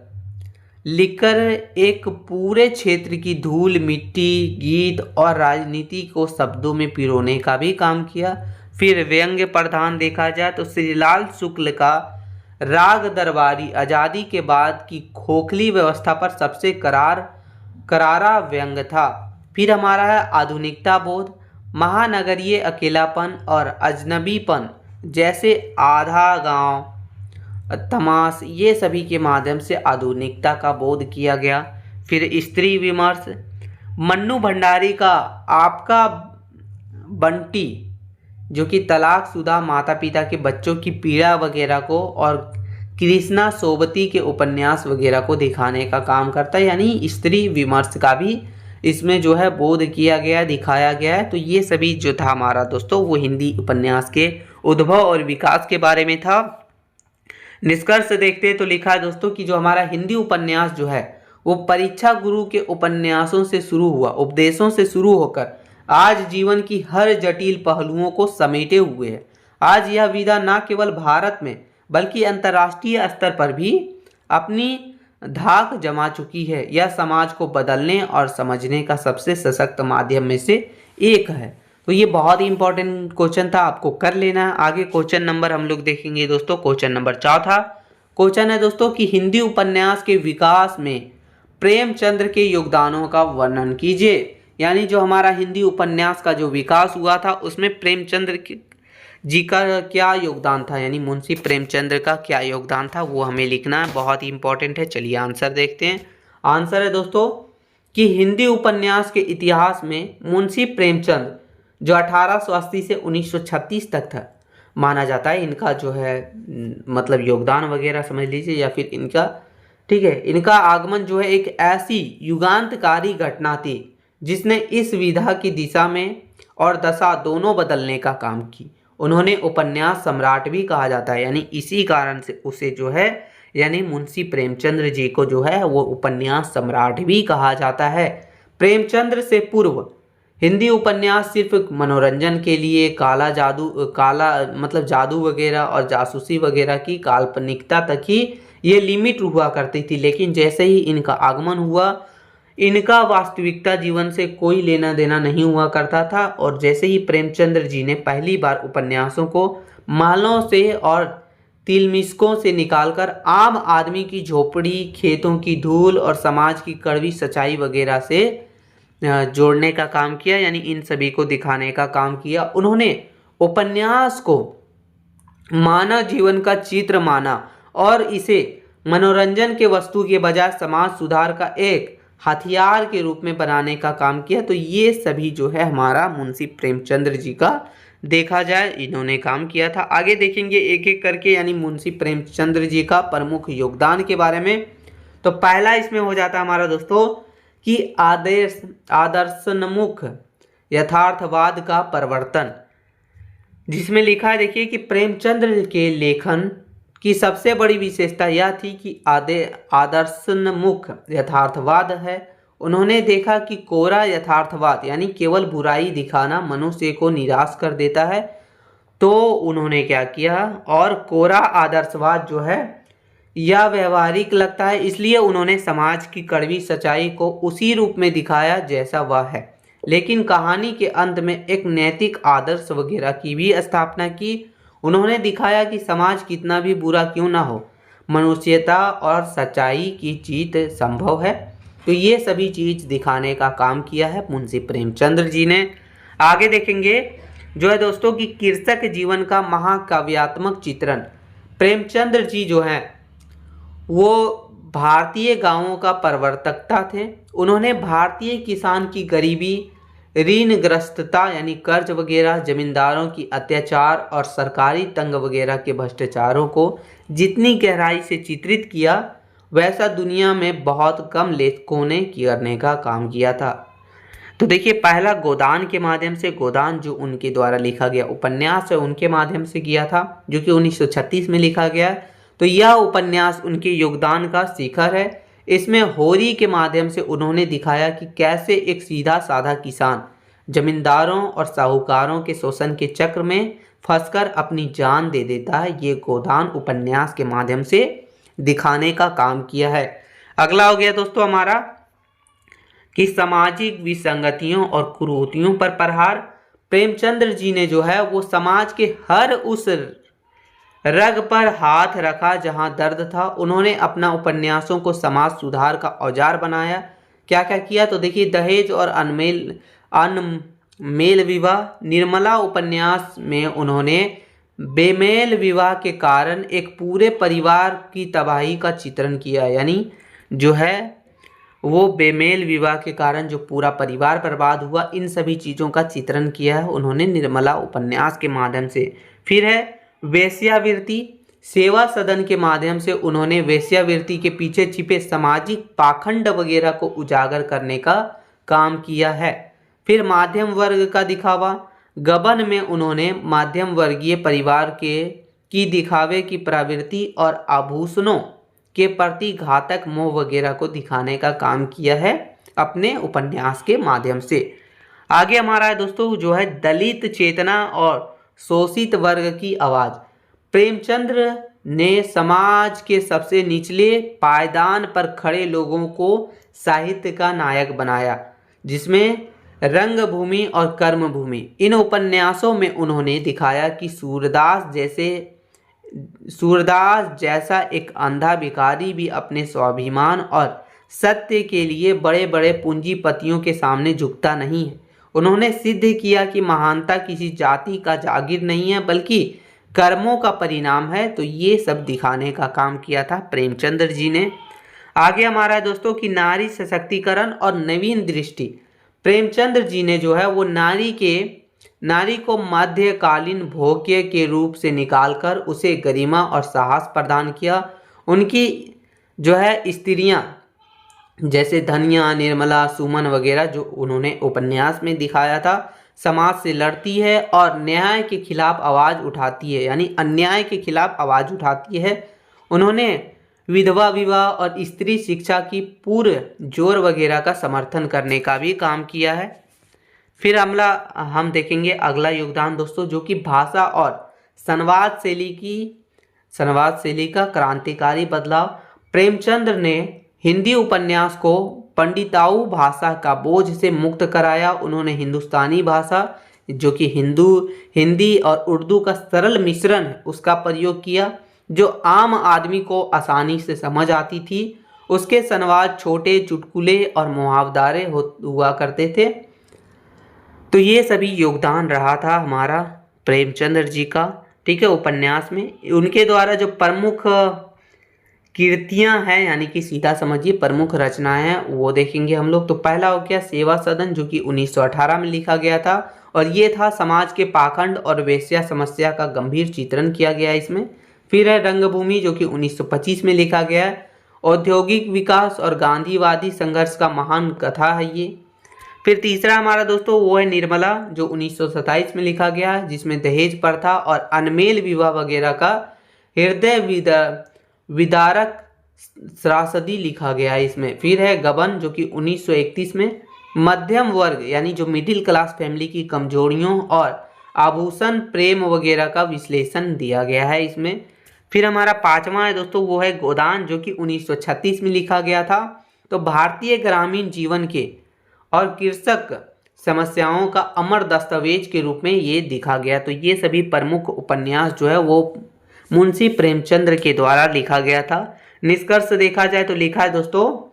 लिखकर एक पूरे क्षेत्र की धूल मिट्टी, गीत और राजनीति को शब्दों में पिरोने का भी काम किया। फिर व्यंग्य प्रधान देखा जाए तो श्रीलाल शुक्ल का राग दरबारी आज़ादी के बाद की खोखली व्यवस्था पर सबसे करारा व्यंग था। फिर हमारा है आधुनिकता बोध, महानगरीय अकेलापन और अजनबीपन जैसे आधा गांव, तमाश, ये सभी के माध्यम से आधुनिकता का बोध किया गया। फिर स्त्री विमर्श, मन्नू भंडारी का आपका बंटी, जो कि तलाकशुदा माता पिता के बच्चों की पीड़ा वगैरह को, और कृष्णा सोबती के उपन्यास वगैरह को दिखाने का काम करता है, यानी स्त्री विमर्श का भी इसमें जो है बोध किया गया, दिखाया गया है। तो ये सभी जो था हमारा दोस्तों वो हिंदी उपन्यास के उद्भव और विकास के बारे में था। निष्कर्ष देखते हैं तो लिखा है दोस्तों कि जो हमारा हिंदी उपन्यास जो है वो परीक्षा गुरु के उपन्यासों से शुरू हुआ, उपदेशों से शुरू होकर आज जीवन की हर जटिल पहलुओं को समेटे हुए है। आज यह विधा न केवल भारत में बल्कि अंतर्राष्ट्रीय स्तर पर भी अपनी धाक जमा चुकी है। यह समाज को बदलने और समझने का सबसे सशक्त माध्यम में से एक है। तो ये बहुत ही इंपॉर्टेंट क्वेश्चन था, आपको कर लेना है। आगे क्वेश्चन नंबर हम लोग देखेंगे दोस्तों, क्वेश्चन नंबर 4 क्वेश्चन है दोस्तों कि हिंदी उपन्यास के विकास में प्रेमचंद्र के योगदानों का वर्णन कीजिए। यानी जो हमारा हिंदी उपन्यास का जो विकास हुआ था उसमें प्रेमचंद्र जी का क्या योगदान था, यानी मुंशी प्रेमचंद्र का क्या योगदान था, वो हमें लिखना है, बहुत ही इंपॉर्टेंट है। चलिए आंसर देखते हैं। आंसर है दोस्तों कि हिंदी उपन्यास के इतिहास में मुंशी प्रेमचंद जो 1880 से 1936 तक था माना जाता है, इनका जो है मतलब योगदान वगैरह समझ लीजिए, या फिर इनका, ठीक है, इनका आगमन जो है एक ऐसी युगांतकारी घटना थी जिसने इस विधा की दिशा में और दशा दोनों बदलने का काम की। उन्होंने उपन्यास सम्राट भी कहा जाता है, यानी इसी कारण से उसे जो है, यानी मुंशी प्रेमचंद्र जी को जो है वो उपन्यास सम्राट भी कहा जाता है। प्रेमचंद्र से पूर्व हिंदी उपन्यास सिर्फ मनोरंजन के लिए काला मतलब जादू वगैरह और जासूसी वगैरह की काल्पनिकता तक ही ये लिमिट हुआ करती थी, लेकिन जैसे ही इनका आगमन हुआ इनका वास्तविकता जीवन से कोई लेना देना नहीं हुआ करता था। और जैसे ही प्रेमचंद्र जी ने पहली बार उपन्यासों को मालों से और तिलमिस्कों से निकालकर आम आदमी की झोपड़ी, खेतों की धूल और समाज की कड़वी सच्चाई वगैरह से जोड़ने का काम किया, यानी इन सभी को दिखाने का काम किया। उन्होंने उपन्यास को मानव जीवन का चित्र माना और इसे मनोरंजन के वस्तु के बजाय समाज सुधार का एक हथियार के रूप में बनाने का काम किया। तो ये सभी जो है हमारा मुंशी प्रेमचंद्र जी का देखा जाए इन्होंने काम किया था। आगे देखेंगे एक एक करके, यानी मुंशी प्रेमचंद्र जी का प्रमुख योगदान के बारे में। तो पहला इसमें हो जाता है हमारा दोस्तों कि आदर्शोन्मुख यथार्थवाद का प्रवर्तन, जिसमें लिखा है देखिए कि प्रेमचंद्र के लेखन की सबसे बड़ी विशेषता यह थी कि आदर्शोन्मुख यथार्थवाद है। उन्होंने देखा कि कोरा यथार्थवाद यानी केवल बुराई दिखाना मनुष्य को निराश कर देता है, तो उन्होंने क्या किया, और कोरा आदर्शवाद जो है यह व्यवहारिक लगता है, इसलिए उन्होंने समाज की कड़वी सच्चाई को उसी रूप में दिखाया जैसा वह है, लेकिन कहानी के अंत में एक नैतिक आदर्श वगैरह की भी स्थापना की। उन्होंने दिखाया कि समाज कितना भी बुरा क्यों ना हो, मनुष्यता और सच्चाई की जीत संभव है। तो ये सभी चीज़ दिखाने का काम किया है मुंशी प्रेमचंद्र जी ने। आगे देखेंगे जो है दोस्तों कि कृषक जीवन का महाकाव्यात्मक चित्रण। प्रेमचंद्र जी जो हैं वो भारतीय गांवों का प्रवर्तकता थे। उन्होंने भारतीय किसान की गरीबी, ऋणग्रस्तता यानी कर्ज वगैरह, जमींदारों की अत्याचार और सरकारी तंग वगैरह के भ्रष्टाचारों को जितनी गहराई से चित्रित किया वैसा दुनिया में बहुत कम लेखकों ने करने का काम किया था। तो देखिए पहला गोदान के माध्यम से, गोदान जो उनके द्वारा लिखा गया उपन्यास है उनके माध्यम से किया था, जो कि 1936 में लिखा गया है। तो यह उपन्यास उनके योगदान का शिखर है। इसमें होरी के माध्यम से उन्होंने दिखाया कि कैसे एक सीधा साधा किसान जमींदारों और साहूकारों के शोषण के चक्र में फंसकर अपनी जान दे देता है। ये गोदान उपन्यास के माध्यम से दिखाने का काम किया है। अगला हो गया दोस्तों हमारा कि सामाजिक विसंगतियों और कुरीतियों पर प्रहार। प्रेमचंद्र जी ने जो है वो समाज के हर उस रग पर हाथ रखा जहां दर्द था। उन्होंने अपना उपन्यासों को समाज सुधार का औजार बनाया। क्या क्या किया तो देखिए, दहेज और अनमेल विवाह। निर्मला उपन्यास में उन्होंने बेमेल विवाह के कारण एक पूरे परिवार की तबाही का चित्रण किया, यानी जो है वो बेमेल विवाह के कारण जो पूरा परिवार बर्बाद हुआ, इन सभी चीज़ों का चित्रण किया है उन्होंने निर्मला उपन्यास के माध्यम से। फिर है वेश्यावृत्ति। सेवा सदन के माध्यम से उन्होंने वेश्यावृत्ति के पीछे छिपे सामाजिक पाखंड वगैरह को उजागर करने का काम किया है। फिर माध्यम वर्ग का दिखावा। गबन में उन्होंने मध्यम वर्गीय परिवार की दिखावे की प्रवृत्ति और आभूषणों के प्रति घातक मोह वगैरह को दिखाने का काम किया है अपने उपन्यास के माध्यम से। आगे हमारा है दोस्तों जो है दलित चेतना और शोषित वर्ग की आवाज़। प्रेमचंद्र ने समाज के सबसे निचले पायदान पर खड़े लोगों को साहित्य का नायक बनाया, जिसमें रंगभूमि और कर्मभूमि। इन उपन्यासों में उन्होंने दिखाया कि सूरदास जैसा एक अंधा भिखारी भी अपने स्वाभिमान और सत्य के लिए बड़े बड़े पूंजीपतियों के सामने झुकता नहीं है। उन्होंने सिद्ध किया कि महानता किसी जाति का जागीर नहीं है बल्कि कर्मों का परिणाम है। तो ये सब दिखाने का काम किया था प्रेमचंद्र जी ने। आगे हमारा है दोस्तों कि नारी सशक्तिकरण और नवीन दृष्टि। प्रेमचंद्र जी ने जो है वो नारी को मध्यकालीन भोग्य के रूप से निकालकर उसे गरिमा और साहस प्रदान किया। उनकी जो है स्त्रियां जैसे धनिया, निर्मला, सुमन वगैरह जो उन्होंने उपन्यास में दिखाया था, समाज से लड़ती है और न्याय के खिलाफ आवाज़ उठाती है, यानी अन्याय के खिलाफ आवाज़ उठाती है। उन्होंने विधवा विवाह और स्त्री शिक्षा की पूर्ण जोर वगैरह का समर्थन करने का भी काम किया है। फिर हम देखेंगे अगला योगदान दोस्तों जो कि भाषा और संवाद शैली का क्रांतिकारी बदलाव। प्रेमचंद्र ने हिंदी उपन्यास को पंडिताऊ भाषा का बोझ से मुक्त कराया। उन्होंने हिंदुस्तानी भाषा जो कि हिंदी और उर्दू का सरल मिश्रण है उसका प्रयोग किया, जो आम आदमी को आसानी से समझ आती थी। उसके संवाद छोटे, चुटकुले और मुहावरे हुआ करते थे। तो ये सभी योगदान रहा था हमारा प्रेमचंद्र जी का, ठीक है, उपन्यास में। उनके द्वारा जो प्रमुख कृतियां हैं, यानी कि सीधा समझिए प्रमुख रचनाएं हैं, वो देखेंगे हम लोग। तो पहला हो गया सेवा सदन जो कि 1918 में लिखा गया था, और ये था समाज के पाखंड और वेश्या समस्या का गंभीर चित्रण किया गया इसमें। फिर है रंगभूमि जो कि 1925 में लिखा गया है, औद्योगिक विकास और गांधीवादी संघर्ष का महान कथा है ये। फिर तीसरा हमारा दोस्तों वो है निर्मला जो 1927 में लिखा गया है, जिसमें दहेज प्रथा और अनमेल विवाह वगैरह का हृदय विदारक त्रासदी लिखा गया है इसमें। फिर है गबन जो कि 1931 में मध्यम वर्ग यानी जो मिडिल क्लास फैमिली की कमजोरियों और आभूषण प्रेम वगैरह का विश्लेषण दिया गया है इसमें। फिर हमारा पांचवा है दोस्तों वो है गोदान जो कि 1936 में लिखा गया था। तो भारतीय ग्रामीण जीवन के और कृषक समस्याओं का अमर दस्तावेज के रूप में ये दिखा गया। तो ये सभी प्रमुख उपन्यास जो है वो मुंशी प्रेमचंद्र के द्वारा लिखा गया था। निष्कर्ष देखा जाए तो लिखा है दोस्तों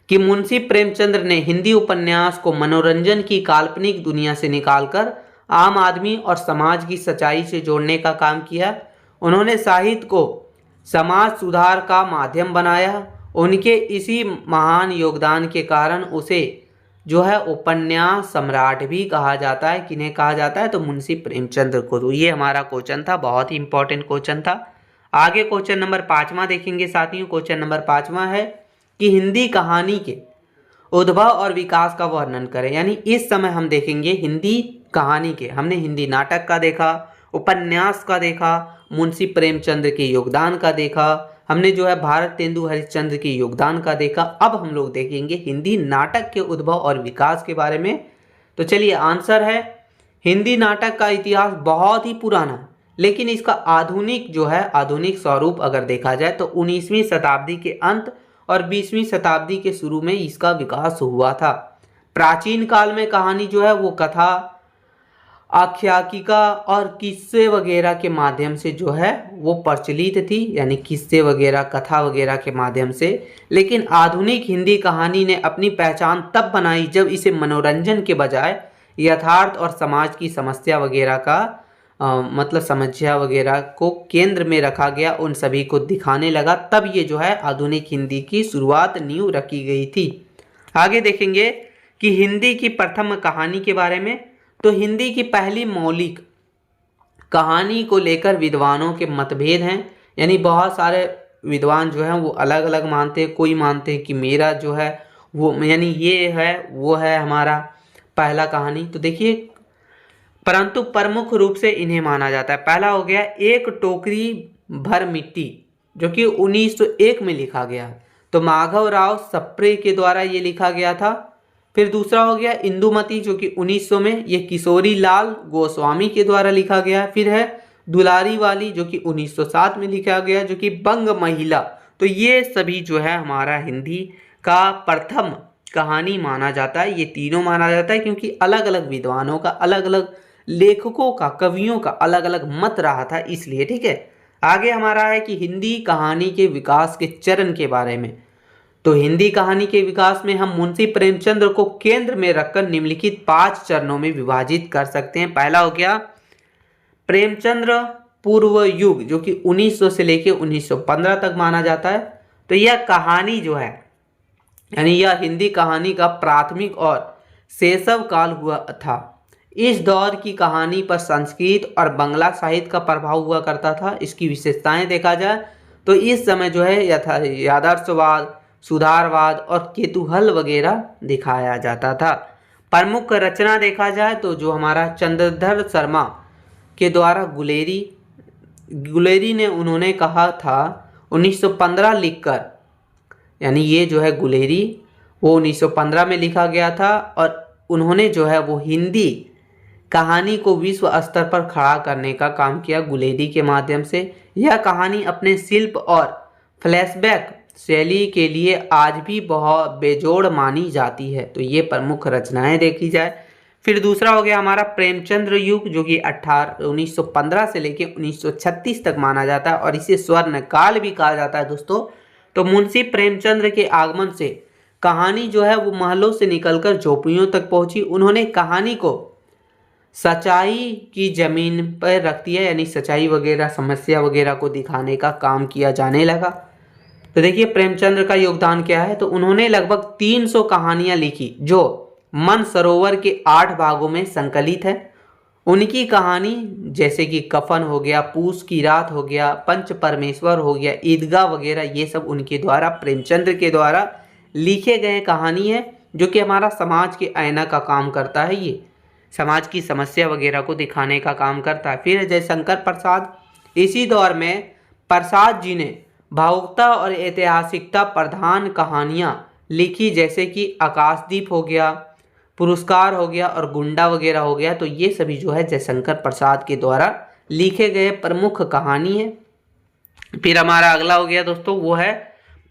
कि मुंशी प्रेमचंद्र ने हिंदी उपन्यास को मनोरंजन की काल्पनिक दुनिया से निकालकर आम आदमी और समाज की सच्चाई से जोड़ने का काम किया। उन्होंने साहित्य को समाज सुधार का माध्यम बनाया। उनके इसी महान योगदान के कारण उसे जो है उपन्यास सम्राट भी कहा जाता है। किन्हें कहा जाता है? तो मुंशी प्रेमचंद्र को। तो ये हमारा क्वेश्चन था, बहुत ही इंपॉर्टेंट क्वेश्चन था। आगे क्वेश्चन नंबर 5वां देखेंगे साथियों। क्वेश्चन नंबर 5वां है कि हिंदी कहानी के उद्भव और विकास का वर्णन करें। यानी इस समय हम देखेंगे हिंदी कहानी के, हमने हिंदी नाटक का देखा, उपन्यास का देखा, मुंशी प्रेमचंद के योगदान का देखा, हमने जो है भारत तेंदु हरिश्चंद्र के योगदान का देखा। अब हम लोग देखेंगे हिंदी नाटक के उद्भव और विकास के बारे में। तो चलिए आंसर है, हिंदी नाटक का इतिहास बहुत ही पुराना है, लेकिन इसका आधुनिक जो है आधुनिक स्वरूप अगर देखा जाए तो 19वीं शताब्दी के अंत और 20वीं शताब्दी के शुरू में इसका विकास हुआ था। प्राचीन काल में कहानी जो है वो कथा, आख्यायिका और किस्से वगैरह के माध्यम से जो है वो प्रचलित थी, यानी किस्से वगैरह कथा वगैरह के माध्यम से। लेकिन आधुनिक हिंदी कहानी ने अपनी पहचान तब बनाई जब इसे मनोरंजन के बजाय यथार्थ और समाज की समस्या वगैरह का मतलब समस्या वगैरह को केंद्र में रखा गया, उन सभी को दिखाने लगा। तब ये जो है आधुनिक हिंदी की शुरुआत नींव रखी गई थी। आगे देखेंगे कि हिंदी की प्रथम कहानी के बारे में। तो हिंदी की पहली मौलिक कहानी को लेकर विद्वानों के मतभेद हैं, यानी बहुत सारे विद्वान जो हैं वो अलग अलग मानते हैं। कोई मानते हैं कि मेरा जो है वो यानी ये है वो है हमारा पहला कहानी। तो देखिए, परंतु प्रमुख रूप से इन्हें माना जाता है। पहला हो गया एक टोकरी भर मिट्टी, जो कि 1901 में लिखा गया है, तो माधव राव सप्रे के द्वारा ये लिखा गया था। फिर दूसरा हो गया इंदुमती, जो कि 1900 में, ये किशोरी लाल गोस्वामी के द्वारा लिखा गया। फिर है दुलारी वाली, जो कि 1907 में लिखा गया, जो कि बंग महिला। तो ये सभी जो है हमारा हिंदी का प्रथम कहानी माना जाता है। ये तीनों माना जाता है क्योंकि अलग अलग विद्वानों का, अलग अलग लेखकों का, कवियों का अलग अलग मत रहा था, इसलिए। ठीक है, आगे हमारा है कि हिंदी कहानी के विकास के चरण के बारे में। तो हिंदी कहानी के विकास में हम मुंशी प्रेमचंद को केंद्र में रखकर निम्नलिखित 5 चरणों में विभाजित कर सकते हैं। पहला हो गया प्रेमचंद्र पूर्व युग, जो कि 1900 से लेकर 1915 तक माना जाता है। तो यह कहानी जो है, यानी यह हिंदी कहानी का प्राथमिक और शैशव काल हुआ था। इस दौर की कहानी पर संस्कृत और बांग्ला साहित्य का प्रभाव हुआ करता था। इसकी विशेषताएं देखा जाए तो इस समय जो है आदर्शवाद, सुधारवाद और केतुहल वगैरह दिखाया जाता था। प्रमुख रचना देखा जाए तो जो हमारा चंद्रधर शर्मा के द्वारा गुलेरी ने उन्होंने कहा था 1915 लिखकर, यानी ये जो है गुलेरी वो 1915 में लिखा गया था, और उन्होंने जो है वो हिंदी कहानी को विश्व स्तर पर खड़ा करने का काम किया गुलेरी के माध्यम से। यह कहानी अपने शिल्प और फ्लैशबैक शैली के लिए आज भी बहुत बेजोड़ मानी जाती है। तो ये प्रमुख रचनाएं देखी जाए। फिर दूसरा हो गया हमारा प्रेमचंद्र युग, जो कि 1915 से लेकर 1936 तक माना जाता है, और इसे स्वर्ण काल भी कहा जाता है दोस्तों। तो मुंशी प्रेमचंद्र के आगमन से कहानी जो है वो महलों से निकलकर झोपड़ियों तक पहुंची। उन्होंने कहानी को सच्चाई की जमीन पर रख दिया, यानी सच्चाई वगैरह समस्या वगैरह को दिखाने का काम किया जाने लगा। तो देखिए प्रेमचंद्र का योगदान क्या है। तो उन्होंने लगभग 300 कहानियां लिखी जो मानसरोवर के 8 भागों में संकलित है। उनकी कहानी जैसे कि कफन हो गया, पूस की रात हो गया, पंच परमेश्वर हो गया, ईदगाह वगैरह, ये सब उनके द्वारा, प्रेमचंद्र के द्वारा लिखे गए कहानी है, जो कि हमारा समाज के आईना का काम करता है। ये समाज की समस्या वगैरह को दिखाने का काम करता है। फिर जयशंकर प्रसाद, इसी दौर में प्रसाद जी ने भावुकता और ऐतिहासिकता प्रधान कहानियाँ लिखी, जैसे कि आकाशदीप हो गया, पुरस्कार हो गया और गुंडा वगैरह हो गया। तो ये सभी जो है जयशंकर प्रसाद के द्वारा लिखे गए प्रमुख कहानी है। फिर हमारा अगला हो गया दोस्तों, वो है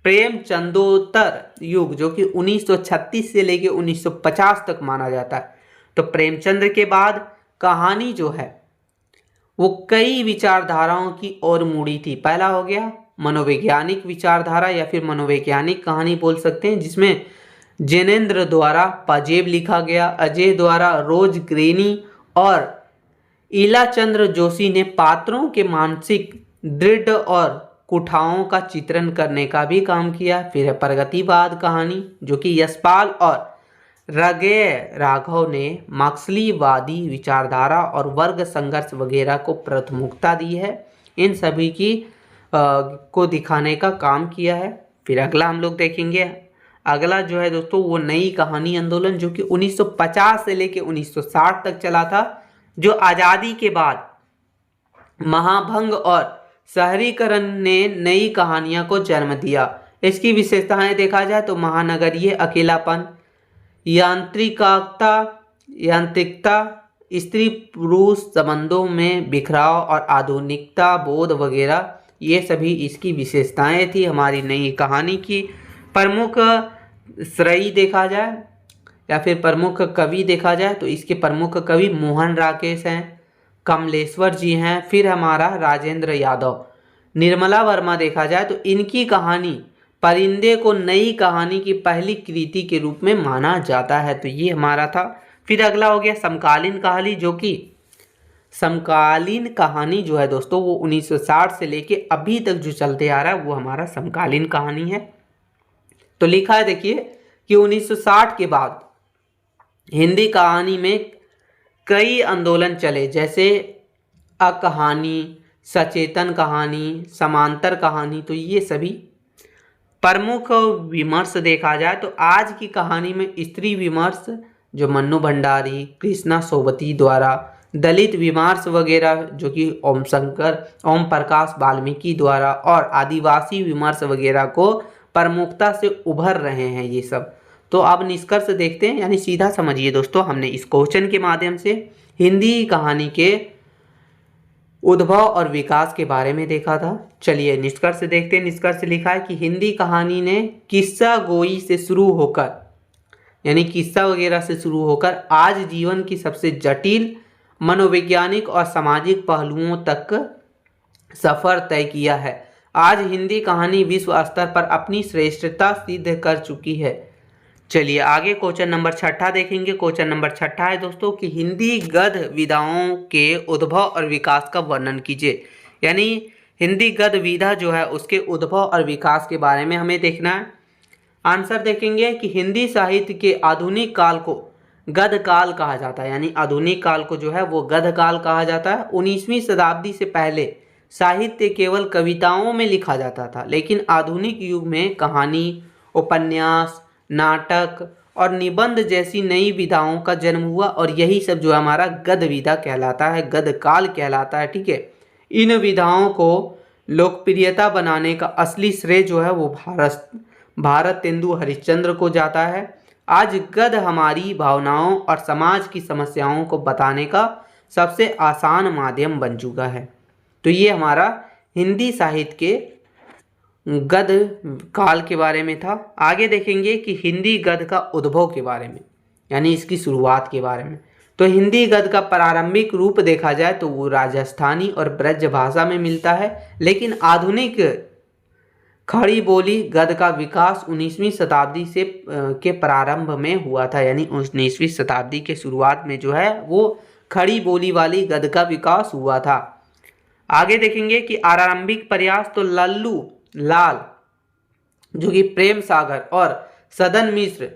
प्रेमचंदोत्तर युग, जो कि 1936 से लेकर 1950 तक माना जाता है। तो प्रेमचंद्र के बाद कहानी जो है वो कई विचारधाराओं की ओर मुड़ी थी। पहला हो गया मनोवैज्ञानिक विचारधारा या फिर मनोवैज्ञानिक कहानी बोल सकते हैं, जिसमें जैनेन्द्र द्वारा पाजेब लिखा गया, अजय द्वारा रोजग्रेनी और ईलाचंद्र जोशी ने पात्रों के मानसिक दृढ़ और कुठाओं का चित्रण करने का भी काम किया। फिर है प्रगतिवाद कहानी, जो कि यशपाल और रगे राघव ने मार्क्सवादी विचारधारा और वर्ग संघर्ष वगैरह को प्राथमिकता दी है। इन सभी की को दिखाने का काम किया है। फिर अगला हम लोग देखेंगे अगला जो है दोस्तों वो नई कहानी आंदोलन, जो कि 1950 से लेके 1960 तक चला था, जो आज़ादी के बाद महाभंग और शहरीकरण ने नई कहानियां को जन्म दिया। इसकी विशेषताएं देखा जाए तो महानगरीय अकेलापन, यांत्रिकता, स्त्री पुरुष संबंधों में बिखराव और आधुनिकता बोध वगैरह, ये सभी इसकी विशेषताएं थी हमारी नई कहानी की। प्रमुख श्रेय देखा जाए या फिर प्रमुख कवि देखा जाए तो इसके प्रमुख कवि मोहन राकेश हैं, कमलेश्वर जी हैं, फिर हमारा राजेंद्र यादव, निर्मला वर्मा देखा जाए तो इनकी कहानी परिंदे को नई कहानी की पहली कृति के रूप में माना जाता है। तो ये हमारा था। फिर अगला हो गया समकालीन कहानी, जो कि समकालीन कहानी जो है दोस्तों वो 1960 से लेके अभी तक जो चलते आ रहा है वो हमारा समकालीन कहानी है। तो लिखा है देखिए कि 1960 के बाद हिंदी कहानी में कई आंदोलन चले, जैसे अकहानी, सचेतन कहानी, समांतर कहानी। तो ये सभी प्रमुख विमर्श देखा जाए तो आज की कहानी में स्त्री विमर्श जो मन्नू भंडारी, कृष्णा सोबती द्वारा, दलित विमर्श वगैरह जो कि ओम प्रकाश वाल्मीकि द्वारा, और आदिवासी विमर्श वगैरह को प्रमुखता से उभर रहे हैं ये सब। तो अब निष्कर्ष देखते हैं, यानी सीधा समझिए दोस्तों, हमने इस क्वेश्चन के माध्यम से हिंदी कहानी के उद्भव और विकास के बारे में देखा था। चलिए निष्कर्ष देखते हैं। निष्कर्ष लिखा है कि हिंदी कहानी ने किस्सा गोई से शुरू होकर, यानी किस्सा वगैरह से शुरू होकर आज जीवन की सबसे जटिल मनोवैज्ञानिक और सामाजिक पहलुओं तक सफर तय किया है। आज हिंदी कहानी विश्व स्तर पर अपनी श्रेष्ठता सिद्ध कर चुकी है। चलिए आगे क्वेश्चन नंबर 6 देखेंगे। क्वेश्चन नंबर 6 है दोस्तों कि हिंदी गद्य विधाओं के उद्भव और विकास का वर्णन कीजिए। यानी हिंदी गद्य विधा जो है उसके उद्भव और विकास के बारे में हमें देखना है। आंसर देखेंगे कि हिंदी साहित्य के आधुनिक काल को गद्य काल कहा जाता है, यानी आधुनिक काल को जो है वो गद्य काल कहा जाता है। 19वीं शताब्दी से पहले साहित्य केवल कविताओं में लिखा जाता था, लेकिन आधुनिक युग में कहानी, उपन्यास, नाटक और निबंध जैसी नई विधाओं का जन्म हुआ, और यही सब जो हमारा गद्य विधा कहलाता है, गद्य काल कहलाता है। ठीक है, इन विधाओं को लोकप्रियता बनाने का असली श्रेय जो है वो भारत तेंदु हरिश्चंद्र को जाता है। आज गद्य हमारी भावनाओं और समाज की समस्याओं को बताने का सबसे आसान माध्यम बन चुका है। तो ये हमारा हिंदी साहित्य के गद्य काल के बारे में था। आगे देखेंगे कि हिंदी गद्य का उद्भव के बारे में, यानी इसकी शुरुआत के बारे में। तो हिंदी गद्य का प्रारंभिक रूप देखा जाए तो वो राजस्थानी और ब्रज भाषा में मिलता है, लेकिन आधुनिक खड़ी बोली गद्य का विकास 19वीं शताब्दी से के प्रारंभ में हुआ था, यानी 19वीं शताब्दी के शुरुआत में जो है वो खड़ी बोली वाली गद्य का विकास हुआ था। आगे देखेंगे कि आरंभिक प्रयास तो लल्लू लाल जो कि प्रेम सागर और सदन मिश्र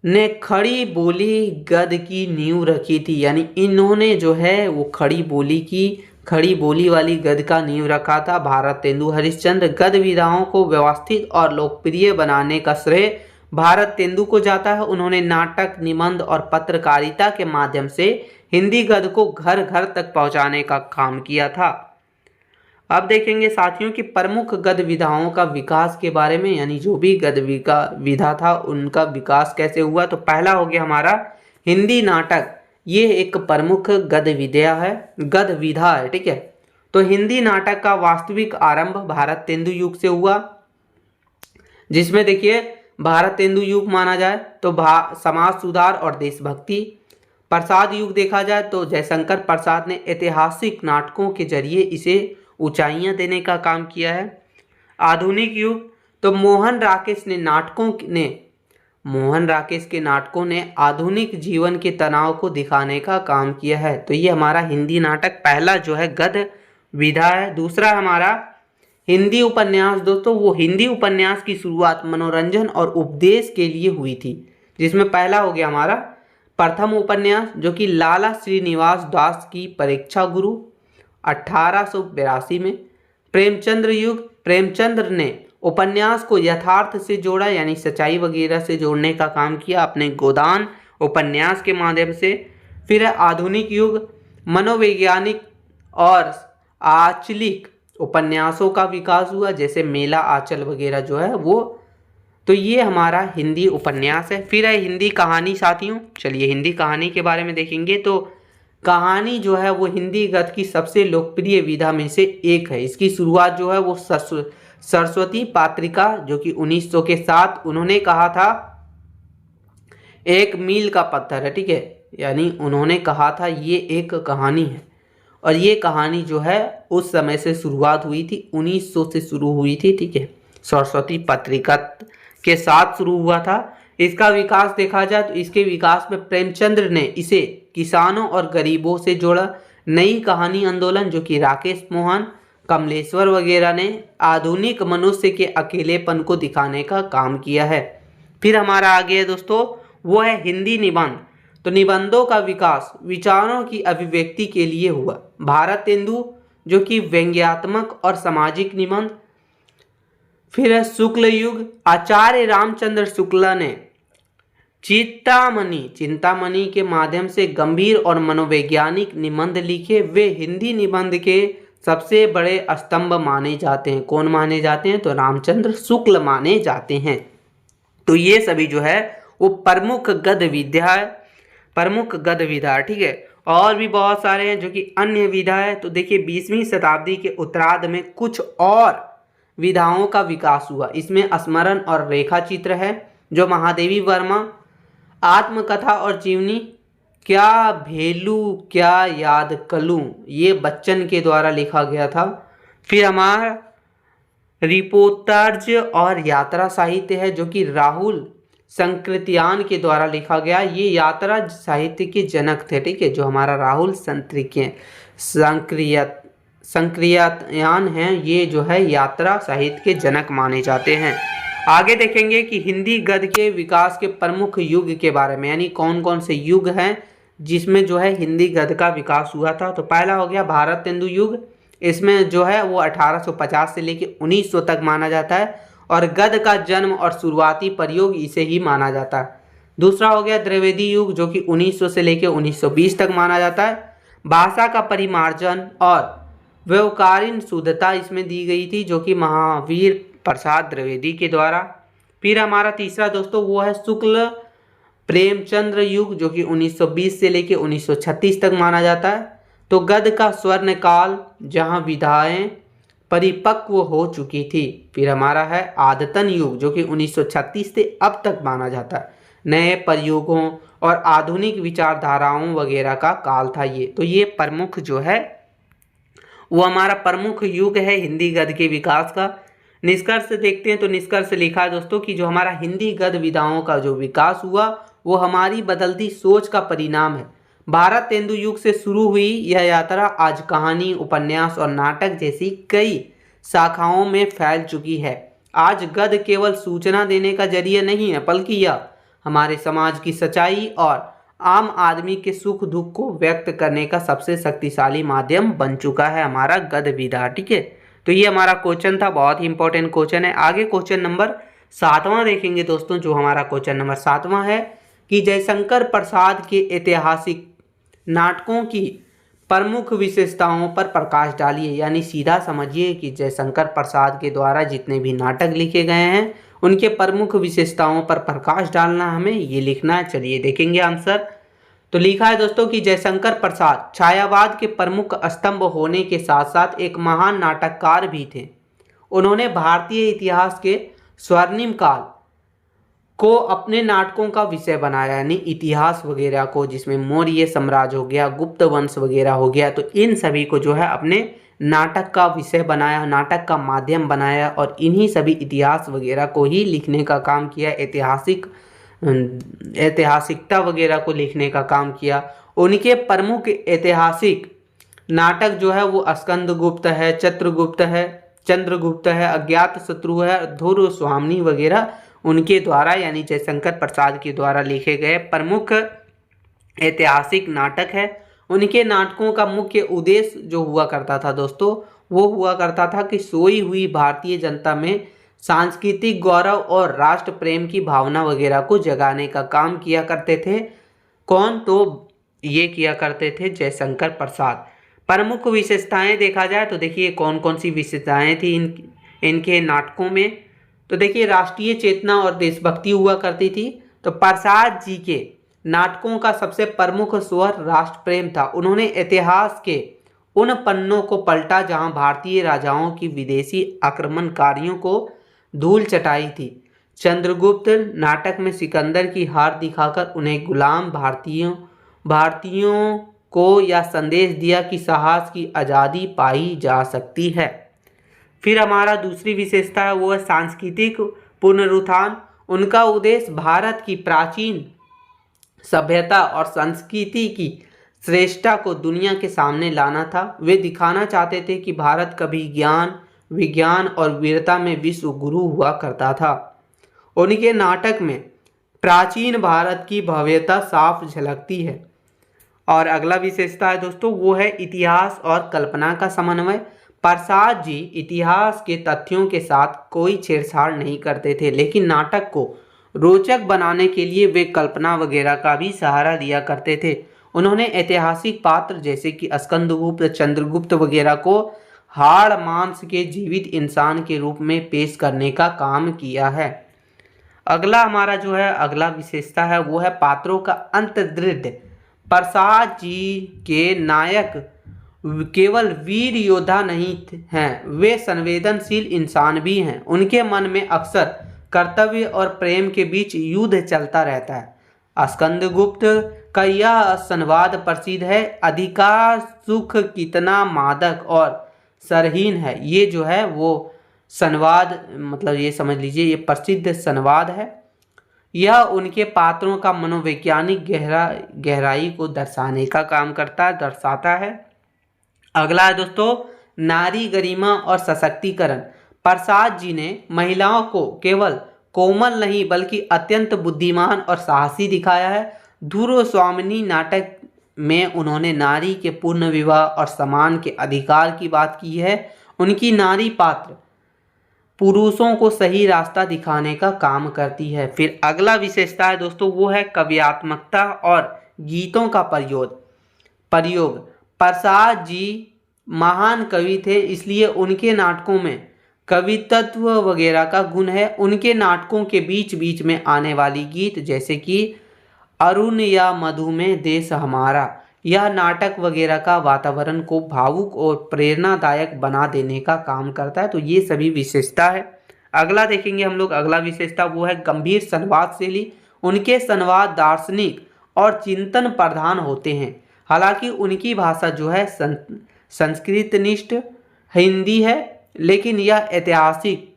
ने खड़ी बोली गद्य की नींव रखी थी, यानी इन्होंने जो है वो खड़ी बोली वाली गद्य का नींव रखा था। भारत तेंदु हरिश्चंद्र गद्य विधाओं को व्यवस्थित और लोकप्रिय बनाने का श्रेय भारत तेंदु को जाता है। उन्होंने नाटक, निबंध और पत्रकारिता के माध्यम से हिंदी गद्य को घर घर तक पहुंचाने का काम किया था। अब देखेंगे साथियों कि प्रमुख गद्य विधाओं का विकास के बारे में, यानी जो भी गद्य विधा था उनका विकास कैसे हुआ। तो पहला हो गया हमारा हिंदी नाटक। ये एक प्रमुख गद्य विधा है। ठीक है, तो हिंदी नाटक का वास्तविक आरंभ भारत तेंदु युग से हुआ, जिसमें देखिए भारत तेंदु युग माना जाए तो समाज सुधार और देशभक्ति। प्रसाद युग देखा जाए तो जयशंकर प्रसाद ने ऐतिहासिक नाटकों के जरिए इसे ऊंचाइयां देने का काम किया है। आधुनिक युग तो मोहन राकेश के नाटकों ने आधुनिक जीवन के तनाव को दिखाने का काम किया है। तो ये हमारा हिंदी नाटक पहला जो है गद्य विधा है। दूसरा हमारा हिंदी उपन्यास। दोस्तों वो हिंदी उपन्यास की शुरुआत मनोरंजन और उपदेश के लिए हुई थी, जिसमें पहला हो गया हमारा प्रथम उपन्यास जो कि लाला श्रीनिवास दास की परीक्षा गुरु 1882 में। प्रेमचंद्र युग, प्रेमचंद्र ने उपन्यास को यथार्थ से जोड़ा यानी सच्चाई वगैरह से जोड़ने का काम किया अपने गोदान उपन्यास के माध्यम से। फिर है आधुनिक युग, मनोवैज्ञानिक और आंचलिक उपन्यासों का विकास हुआ, जैसे मेला आंचल वगैरह जो है वो। तो ये हमारा हिंदी उपन्यास है। फिर है हिंदी कहानी साथियों। चलिए हिंदी कहानी के बारे में देखेंगे। तो कहानी जो है वो हिंदी गद्य की सबसे लोकप्रिय विधा में से एक है। इसकी शुरुआत जो है वो सरस्वती पात्रिका जो कि 1900 के साथ उन्होंने कहा था एक मील का पत्थर है, ठीक है, यानी उन्होंने कहा था ये एक कहानी है। और ये कहानी जो है उस समय से शुरुआत हुई थी, 1900 से शुरू हुई थी, ठीक है, सरस्वती पत्रिका के साथ शुरू हुआ था। इसका विकास देखा जाए तो इसके विकास में प्रेमचंद्र ने इसे किसानों और गरीबों से जोड़ा। नई कहानी आंदोलन जो कि राकेश मोहन, कमलेश्वर वगैरह ने आधुनिक मनुष्य के अकेलेपन को दिखाने का काम किया है। फिर हमारा आगे है दोस्तों वो है हिंदी निबंध। तो निबंधों का विकास विचारों की अभिव्यक्ति के लिए हुआ। भारतेंदु जो कि व्यंग्यात्मक और सामाजिक निबंध। फिर है शुक्ल युग, आचार्य रामचंद्र शुक्ला ने चिंतामणि के माध्यम से गंभीर और मनोवैज्ञानिक निबंध लिखे। वे हिंदी निबंध के सबसे बड़े स्तंभ माने जाते हैं। कौन माने जाते हैं? तो रामचंद्र शुक्ल माने जाते हैं। तो ये सभी जो है वो प्रमुख गद्य विधा, ठीक है। और भी बहुत सारे हैं जो कि अन्य विधा है। तो देखिए 20वीं शताब्दी के उत्तरार्ध में कुछ और विधाओं का विकास हुआ। इसमें स्मरण और रेखा चित्र है जो महादेवी वर्मा, आत्मकथा और जीवनी, क्या भेलू क्या याद कलूं, ये बच्चन के द्वारा लिखा गया था। फिर हमारा रिपोर्टाज और यात्रा साहित्य है जो कि राहुल संकृत्यान के द्वारा लिखा गया। ये यात्रा साहित्य के जनक थे, ठीक है, जो हमारा राहुल संकृत्यान हैं, ये जो है यात्रा साहित्य के जनक माने जाते हैं। आगे देखेंगे कि हिंदी गद्य के विकास के प्रमुख युग के बारे में, यानी कौन कौन से युग हैं जिसमें जो है हिंदी गद्य का विकास हुआ था। तो पहला हो गया भारतेंदु युग। इसमें जो है वो 1850 से लेकर 1900 तक माना जाता है और गद्य का जन्म और शुरुआती प्रयोग इसे ही माना जाता है। दूसरा हो गया द्विवेदी युग जो कि 1900 से लेकर 1920 तक माना जाता है। भाषा का परिमार्जन और व्यवहारिक शुद्धता इसमें दी गई थी जो कि महावीर प्रसाद द्विवेदी के द्वारा। फिर हमारा तीसरा दोस्तों वो है शुक्ल प्रेमचंद्र युग जो कि 1920 से लेकर 1936 तक माना जाता है। तो गद्य का स्वर्ण काल जहां विधाएं परिपक्व हो चुकी थी। फिर हमारा है आदतन युग जो कि 1936 से अब तक माना जाता है। नए प्रयोगों और आधुनिक विचारधाराओं वगैरह का काल था ये। तो ये प्रमुख जो है वो हमारा प्रमुख युग है हिंदी गद्य के विकास का। निष्कर्ष देखते हैं। तो निष्कर्ष लिखा है दोस्तों कि जो हमारा हिंदी गद्य विधाओं का जो विकास हुआ वो हमारी बदलती सोच का परिणाम है। भारतेंदु युग से शुरू हुई यह यात्रा आज कहानी, उपन्यास और नाटक जैसी कई शाखाओं में फैल चुकी है। आज गद्य केवल सूचना देने का जरिया नहीं है बल्कि यह हमारे समाज की सच्चाई और आम आदमी के सुख दुख को व्यक्त करने का सबसे शक्तिशाली माध्यम बन चुका है हमारा गद्य विधा, ठीक है। तो ये हमारा क्वेश्चन था, बहुत ही इंपॉर्टेंट क्वेश्चन है। आगे क्वेश्चन नंबर 7वां देखेंगे दोस्तों। जो हमारा क्वेश्चन नंबर 7वां है कि जयशंकर प्रसाद के ऐतिहासिक नाटकों की प्रमुख विशेषताओं पर प्रकाश डालिए। यानी सीधा समझिए कि जयशंकर प्रसाद के द्वारा जितने भी नाटक लिखे गए हैं उनके प्रमुख विशेषताओं पर प्रकाश डालना, हमें ये लिखना है। चलिए देखेंगे आंसर। तो लिखा है दोस्तों कि जयशंकर प्रसाद छायावाद के प्रमुख स्तंभ होने के साथ साथ एक महान नाटककार भी थे। उन्होंने भारतीय इतिहास के स्वर्णिम काल को अपने नाटकों का विषय बनाया, यानी इतिहास वगैरह को, जिसमें मौर्य साम्राज्य हो गया, गुप्त वंश वगैरह हो गया, तो इन सभी को जो है अपने नाटक का विषय बनाया, नाटक का माध्यम बनाया और इन्हीं सभी इतिहास वगैरह को ही लिखने का काम किया, ऐतिहासिकता वगैरह को लिखने का काम किया। उनके प्रमुख ऐतिहासिक नाटक जो है वो स्कंदगुप्त है, चंद्रगुप्त है, अज्ञात शत्रु है, धुर स्वामिनी वगैरह उनके द्वारा यानी जयशंकर प्रसाद के द्वारा लिखे गए प्रमुख ऐतिहासिक नाटक है। उनके नाटकों का मुख्य उद्देश्य जो हुआ करता था दोस्तों वो हुआ करता था कि सोई हुई भारतीय जनता में सांस्कृतिक गौरव और राष्ट्र प्रेम की भावना वगैरह को जगाने का काम किया करते थे। कौन? तो ये किया करते थे जयशंकर प्रसाद। प्रमुख विशेषताएं देखा जाए तो देखिए कौन कौन सी विशेषताएं थी इनके नाटकों में। तो देखिए राष्ट्रीय चेतना और देशभक्ति हुआ करती थी। तो प्रसाद जी के नाटकों का सबसे प्रमुख स्वर राष्ट्र प्रेम था। उन्होंने इतिहास के उन पन्नों को पलटा जहां भारतीय राजाओं की विदेशी आक्रमणकारियों को धूल चटाई थी। चंद्रगुप्त नाटक में सिकंदर की हार दिखाकर उन्हें गुलाम भारतीयों को यह संदेश दिया कि साहस की आज़ादी पाई जा सकती है। फिर हमारा दूसरी विशेषता है वो है सांस्कृतिक पुनरुत्थान। उनका उद्देश्य भारत की प्राचीन सभ्यता और संस्कृति की श्रेष्ठता को दुनिया के सामने लाना था। वे दिखाना चाहते थे कि भारत कभी ज्ञान, विज्ञान और वीरता में विश्व गुरु हुआ करता था। उनके नाटक में प्राचीन भारत की भव्यता साफ झलकती है। और अगला विशेषता है दोस्तों वो है इतिहास और कल्पना का समन्वय। प्रसाद जी इतिहास के तथ्यों के साथ कोई छेड़छाड़ नहीं करते थे, लेकिन नाटक को रोचक बनाने के लिए वे कल्पना वगैरह का भी सहारा लिया करते थे। उन्होंने ऐतिहासिक पात्र जैसे कि स्कंदगुप्त, चंद्रगुप्त वगैरह को हाड़ मांस के जीवित इंसान के रूप में पेश करने का काम किया है। अगला हमारा जो है अगला विशेषता है वो है पात्रों का अंतर्दृढ़। प्रसाद जी के नायक केवल वीर योद्धा नहीं हैं, वे संवेदनशील इंसान भी हैं। उनके मन में अक्सर कर्तव्य और प्रेम के बीच युद्ध चलता रहता है। स्कंदगुप्त का यह संवाद प्रसिद्ध है, अधिकार सुख कितना मादक और सरहीन है। ये जो है वो संवाद मतलब ये समझ लीजिए ये प्रसिद्ध संवाद है। यह उनके पात्रों का मनोवैज्ञानिक गहराई को दर्शाता है। अगला है दोस्तों नारी गरिमा और सशक्तिकरण। प्रसाद जी ने महिलाओं को केवल कोमल नहीं बल्कि अत्यंत बुद्धिमान और साहसी दिखाया है। ध्रुव स्वामिनी नाटक में उन्होंने नारी के पूर्ण विवाह और समान के अधिकार की बात की है। उनकी नारी पात्र पुरुषों को सही रास्ता दिखाने का काम करती है। फिर अगला विशेषता है दोस्तों वो है काव्यात्मकता और गीतों का प्रयोग। प्रसाद जी महान कवि थे, इसलिए उनके नाटकों में कवित्व वगैरह का गुण है। उनके नाटकों के बीच बीच में आने वाली गीत जैसे कि अरुण या मधु में देश हमारा, यह नाटक वगैरह का वातावरण को भावुक और प्रेरणादायक बना देने का काम करता है। तो ये सभी विशेषता है। अगला देखेंगे हम लोग अगला विशेषता वो है गंभीर संवाद शैली। उनके संवाद दार्शनिक और चिंतन प्रधान होते हैं। हालांकि उनकी भाषा जो है संस्कृतनिष्ठ हिंदी है, लेकिन यह ऐतिहासिक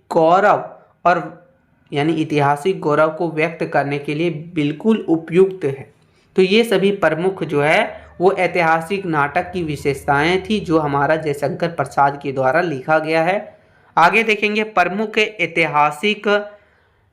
गौरव को व्यक्त करने के लिए बिल्कुल उपयुक्त है। तो ये सभी प्रमुख जो है वो ऐतिहासिक नाटक की विशेषताएं थी जो हमारा जयशंकर प्रसाद के द्वारा लिखा गया है। आगे देखेंगे प्रमुख ऐतिहासिक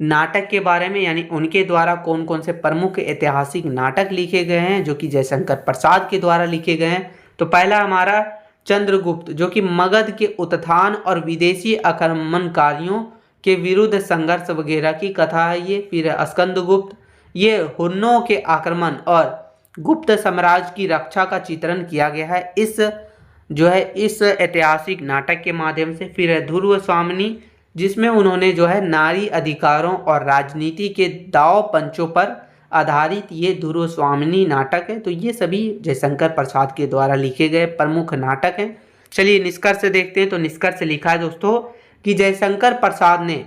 नाटक के बारे में, यानी उनके द्वारा कौन कौन से प्रमुख ऐतिहासिक नाटक लिखे गए हैं जो कि जयशंकर प्रसाद के द्वारा लिखे गए हैं। तो पहला हमारा चंद्रगुप्त जो कि मगध के उत्थान और विदेशी आक्रमणकारियों के विरुद्ध संघर्ष वगैरह की कथा है ये। फिर स्कंदगुप्त, ये हुन्नों के आक्रमण और गुप्त साम्राज्य की रक्षा का चित्रण किया गया है इस ऐतिहासिक नाटक के माध्यम से। फिर है ध्रुव स्वामिनी जिसमें उन्होंने जो है नारी अधिकारों और राजनीति के दाव पंचों पर आधारित ये ध्रुव स्वामिनी नाटक है। तो ये सभी जयशंकर प्रसाद के द्वारा लिखे गए प्रमुख नाटक हैं। चलिए निष्कर्ष देखते हैं। तो निष्कर्ष लिखा है दोस्तों कि जयशंकर प्रसाद ने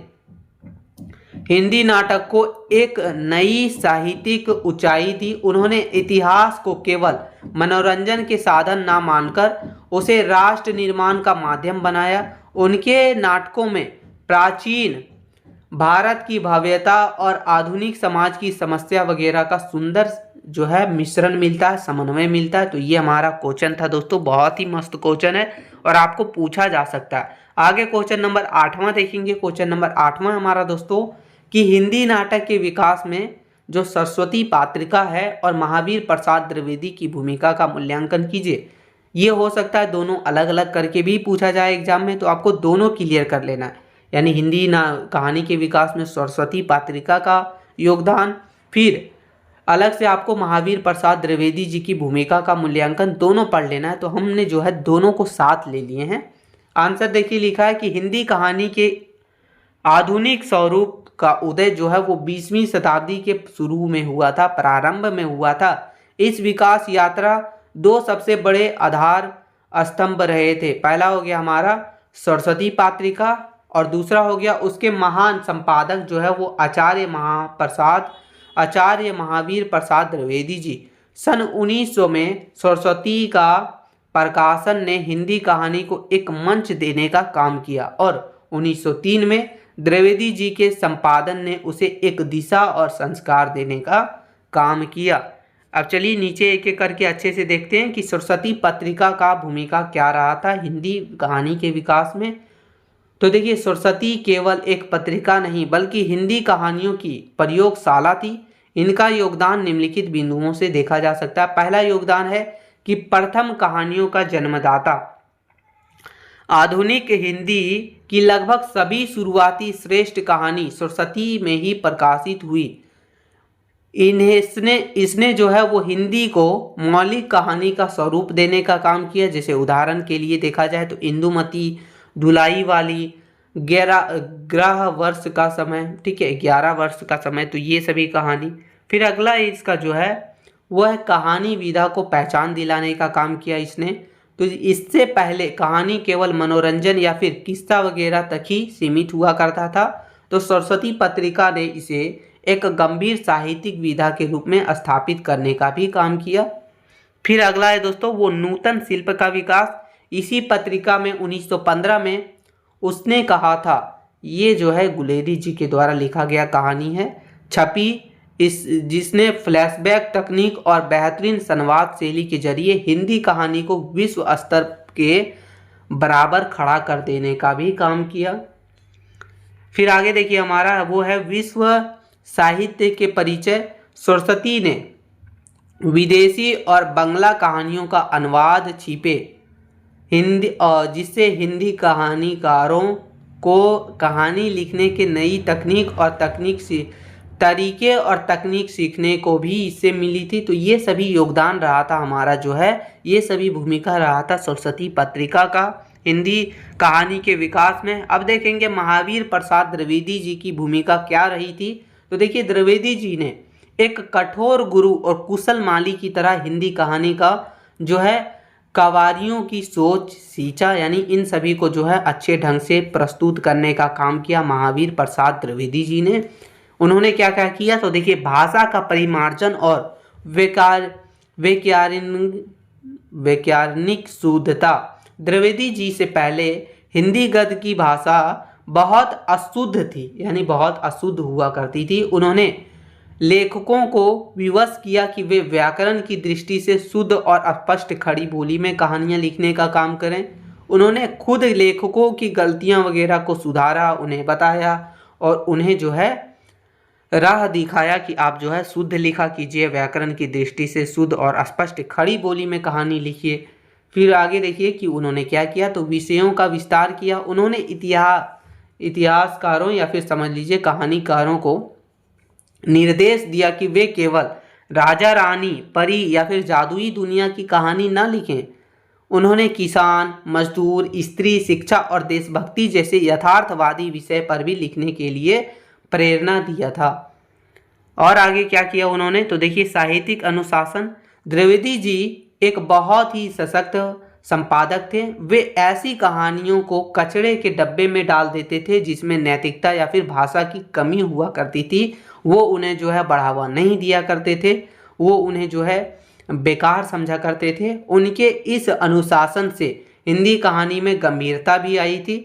हिंदी नाटक को एक नई साहित्यिक ऊंचाई दी। उन्होंने इतिहास को केवल मनोरंजन के साधन ना मानकर उसे राष्ट्र निर्माण का माध्यम बनाया। उनके नाटकों में प्राचीन भारत की भव्यता और आधुनिक समाज की समस्या वगैरह का सुंदर जो है मिश्रण मिलता है, समन्वय मिलता है। तो ये हमारा क्वेश्चन था दोस्तों, बहुत ही मस्त क्वेश्चन है और आपको पूछा जा सकता है। आगे क्वेश्चन नंबर 8वां देखेंगे। क्वेश्चन नंबर 8वां हमारा दोस्तों कि हिंदी नाटक के विकास में जो सरस्वती पात्रिका है और महावीर प्रसाद द्विवेदी की भूमिका का मूल्यांकन कीजिए। ये हो सकता है दोनों अलग अलग करके भी पूछा जाए एग्जाम में, तो आपको दोनों क्लियर कर लेना है। यानी हिंदी ना कहानी के विकास में सरस्वती पात्रिका का योगदान। फिर अलग से आपको महावीर प्रसाद द्विवेदी जी की भूमिका का मूल्यांकन दोनों पढ़ लेना है, तो हमने जो है दोनों को साथ ले लिए हैं। आंसर देखिए लिखा है कि हिंदी कहानी के आधुनिक स्वरूप का उदय जो है वो 20वीं शताब्दी के शुरू में हुआ था, प्रारंभ में हुआ था। इस विकास यात्रा दो सबसे बड़े आधार स्तंभ रहे थे। पहला हो गया हमारा सरस्वती पात्रिका और दूसरा हो गया उसके महान संपादक जो है वो आचार्य महावीर प्रसाद द्विवेदी जी। सन 1900 में सरस्वती का प्रकाशन ने हिंदी कहानी को एक मंच देने का काम किया और 1903 में द्विवेदी जी के संपादन ने उसे एक दिशा और संस्कार देने का काम किया। अब चलिए नीचे एक एक करके अच्छे से देखते हैं कि सरस्वती पत्रिका का भूमिका क्या रहा था हिंदी कहानी के विकास में। तो देखिए सरस्वती केवल एक पत्रिका नहीं बल्कि हिंदी कहानियों की प्रयोगशाला थी। इनका योगदान निम्नलिखित बिंदुओं से देखा जा सकता है। पहला योगदान है कि प्रथम कहानियों का जन्मदाता। आधुनिक हिंदी की लगभग सभी शुरुआती श्रेष्ठ कहानी सरस्वती में ही प्रकाशित हुई। इसने जो है वो हिंदी को मौलिक कहानी का स्वरूप देने का काम किया। जैसे उदाहरण के लिए देखा जाए तो इंदुमती, धुलाई वाली, 11 वर्ष का समय, ठीक है 11 वर्ष का समय, तो ये सभी कहानी। फिर अगला इसका जो है वह कहानी विधा को पहचान दिलाने का काम किया इसने। तो इससे पहले कहानी केवल मनोरंजन या फिर किस्सा वगैरह तक ही सीमित हुआ करता था, तो सरस्वती पत्रिका ने इसे एक गंभीर साहित्यिक विधा के रूप में स्थापित करने का भी काम किया। फिर अगला है दोस्तों वो नूतन शिल्प का विकास। इसी पत्रिका में 1915 में उसने कहा था, ये जो है गुलेरी जी के द्वारा लिखा गया कहानी है, छपी जिसने फ्लैशबैक तकनीक और बेहतरीन संवाद शैली के जरिए हिंदी कहानी को विश्व स्तर के बराबर खड़ा कर देने का भी काम किया। फिर आगे देखिए हमारा वो है विश्व साहित्य के परिचय। सरस्वती ने विदेशी और बांग्ला कहानियों का अनुवाद छीपे हिंदी जिससे हिंदी कहानीकारों को कहानी लिखने के नई तरीके और तकनीक सीखने को भी इससे मिली थी। तो ये सभी योगदान रहा था हमारा जो है, ये सभी भूमिका रहा था सरस्वती पत्रिका का हिंदी कहानी के विकास में। अब देखेंगे महावीर प्रसाद द्विवेदी जी की भूमिका क्या रही थी। तो देखिए द्विवेदी जी ने एक कठोर गुरु और कुशल माली की तरह हिंदी कहानी का जो है कवारियों की सोच सींचा, यानी इन सभी को जो है अच्छे ढंग से प्रस्तुत करने का काम किया महावीर प्रसाद द्विवेदी जी ने। उन्होंने क्या क्या किया, तो देखिए भाषा का परिमार्जन और वैज्ञानिक शुद्धता। द्विवेदी जी से पहले हिंदी गद्य की भाषा बहुत अशुद्ध थी, यानी बहुत अशुद्ध हुआ करती थी। उन्होंने लेखकों को विवश किया कि वे व्याकरण की दृष्टि से शुद्ध और स्पष्ट खड़ी बोली में कहानियाँ लिखने का काम करें। उन्होंने खुद लेखकों की गलतियाँ वगैरह को सुधारा, उन्हें बताया और उन्हें जो है राह दिखाया कि आप जो है शुद्ध लिखा कीजिए, व्याकरण की दृष्टि से शुद्ध और स्पष्ट खड़ी बोली में कहानी लिखिए। फिर आगे देखिए कि उन्होंने क्या किया, तो विषयों का विस्तार किया। उन्होंने इतिहासकारों या फिर समझ लीजिए कहानीकारों को निर्देश दिया कि वे केवल राजा रानी, परी या फिर जादुई दुनिया की कहानी ना लिखें। उन्होंने किसान, मजदूर, स्त्री, शिक्षा और देशभक्ति जैसे यथार्थवादी विषय पर भी लिखने के लिए प्रेरणा दिया था। और आगे क्या किया उन्होंने, तो देखिए साहित्यिक अनुशासन। द्विवेदी जी एक बहुत ही सशक्त संपादक थे। वे ऐसी कहानियों को कचरे के डब्बे में डाल देते थे जिसमें नैतिकता या फिर भाषा की कमी हुआ करती थी। वो उन्हें जो है बढ़ावा नहीं दिया करते थे, वो उन्हें जो है बेकार समझा करते थे। उनके इस अनुशासन से हिंदी कहानी में गंभीरता भी आई थी।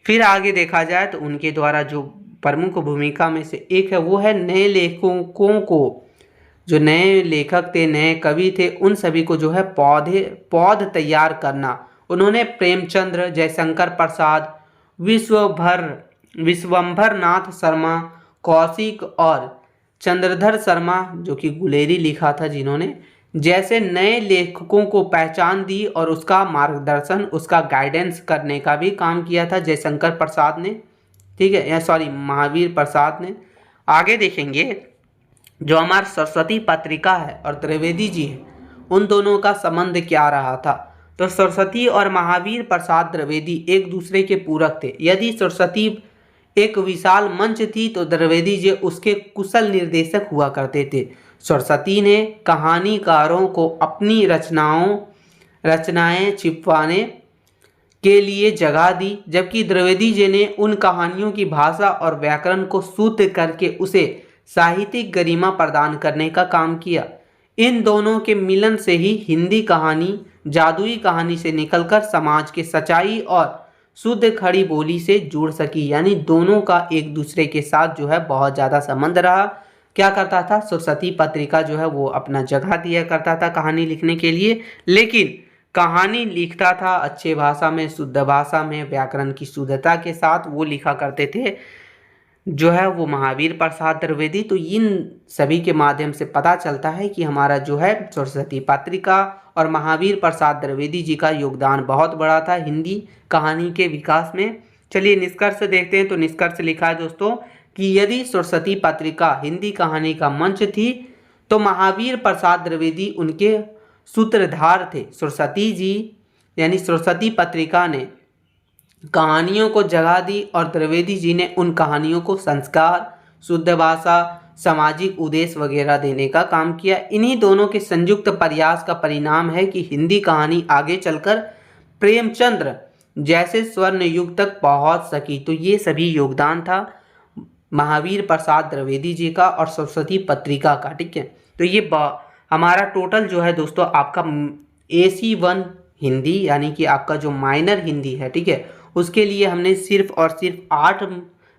फिर आगे देखा जाए तो उनके द्वारा जो प्रमुख भूमिका में से एक है वो है नए लेखकों को, जो नए लेखक थे, नए कवि थे, उन सभी को जो है पौध तैयार करना। उन्होंने प्रेमचंद्र, जयशंकर प्रसाद, विश्वंभर नाथ शर्मा, कौशिक और चंद्रधर शर्मा जो कि गुलेरी लिखा था जिन्होंने, जैसे नए लेखकों को पहचान दी और उसका मार्गदर्शन, उसका गाइडेंस करने का भी काम किया था जयशंकर प्रसाद ने। ठीक है, या सॉरी महावीर प्रसाद ने। आगे देखेंगे जो हमारा सरस्वती पत्रिका है और त्रिवेदी जी है, उन दोनों का संबंध क्या रहा था। तो सरस्वती और महावीर प्रसाद द्विवेदी एक दूसरे के पूरक थे। यदि सरस्वती एक विशाल मंच थी तो द्विवेदी जी उसके कुशल निर्देशक हुआ करते थे। सरस्वती ने कहानीकारों को अपनी रचनाएं छिपवाने के लिए जगह दी, जबकि द्विवेदी जी ने उन कहानियों की भाषा और व्याकरण को शुद्ध करके उसे साहित्यिक गरिमा प्रदान करने का काम किया। इन दोनों के मिलन से ही हिंदी कहानी जादुई कहानी से निकलकर समाज के सच्चाई और शुद्ध खड़ी बोली से जुड़ सकी। यानी दोनों का एक दूसरे के साथ जो है बहुत ज़्यादा संबंध रहा। क्या करता था, सरस्वती पत्रिका जो है वो अपना जगह दिया करता था कहानी लिखने के लिए, लेकिन कहानी लिखता था अच्छे भाषा में, शुद्ध भाषा में, व्याकरण की शुद्धता के साथ वो लिखा करते थे जो है वो महावीर प्रसाद द्विवेदी। तो इन सभी के माध्यम से पता चलता है कि हमारा जो है सरस्वती पत्रिका और महावीर प्रसाद द्विवेदी जी का योगदान बहुत बड़ा था हिंदी कहानी के विकास में। चलिए निष्कर्ष देखते हैं। तो निष्कर्ष लिखा है दोस्तों कि यदि सरस्वती पत्रिका हिंदी कहानी का मंच थी तो महावीर प्रसाद द्विवेदी उनके सूत्रधार थे। सरस्वती जी यानी सरस्वती पत्रिका ने कहानियों को जगह दी और द्विवेदी जी ने उन कहानियों को संस्कार, शुद्ध भाषा, सामाजिक उद्देश्य वगैरह देने का काम किया। इन्हीं दोनों के संयुक्त प्रयास का परिणाम है कि हिंदी कहानी आगे चलकर प्रेमचंद्र जैसे स्वर्ण युग तक पहुंच सकी। तो ये सभी योगदान था महावीर प्रसाद द्विवेदी जी का और सरस्वती पत्रिका का। ठीक है, तो ये हमारा टोटल जो है दोस्तों आपका AC1 हिंदी यानी कि आपका जो माइनर हिंदी है, ठीक है, उसके लिए हमने सिर्फ और सिर्फ 8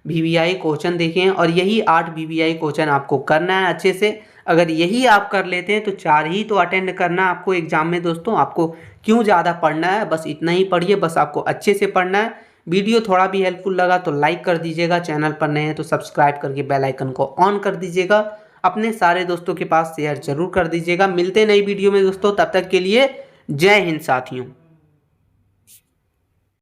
VVI क्वेश्चन देखे हैं और यही 8 VVI क्वेश्चन आपको करना है अच्छे से। अगर यही आप कर लेते हैं तो 4 ही तो अटेंड करना है आपको एग्जाम में दोस्तों। आपको क्यों ज़्यादा पढ़ना है, बस इतना ही पढ़िए, बस आपको अच्छे से पढ़ना है। वीडियो थोड़ा भी हेल्पफुल लगा तो लाइक कर दीजिएगा, चैनल पर नए हैं तो सब्सक्राइब करके बेल आइकन को ऑन कर दीजिएगा, अपने सारे दोस्तों के पास शेयर जरूर कर दीजिएगा। मिलते नई वीडियो में दोस्तों, तब तक के लिए जय हिंद साथियों।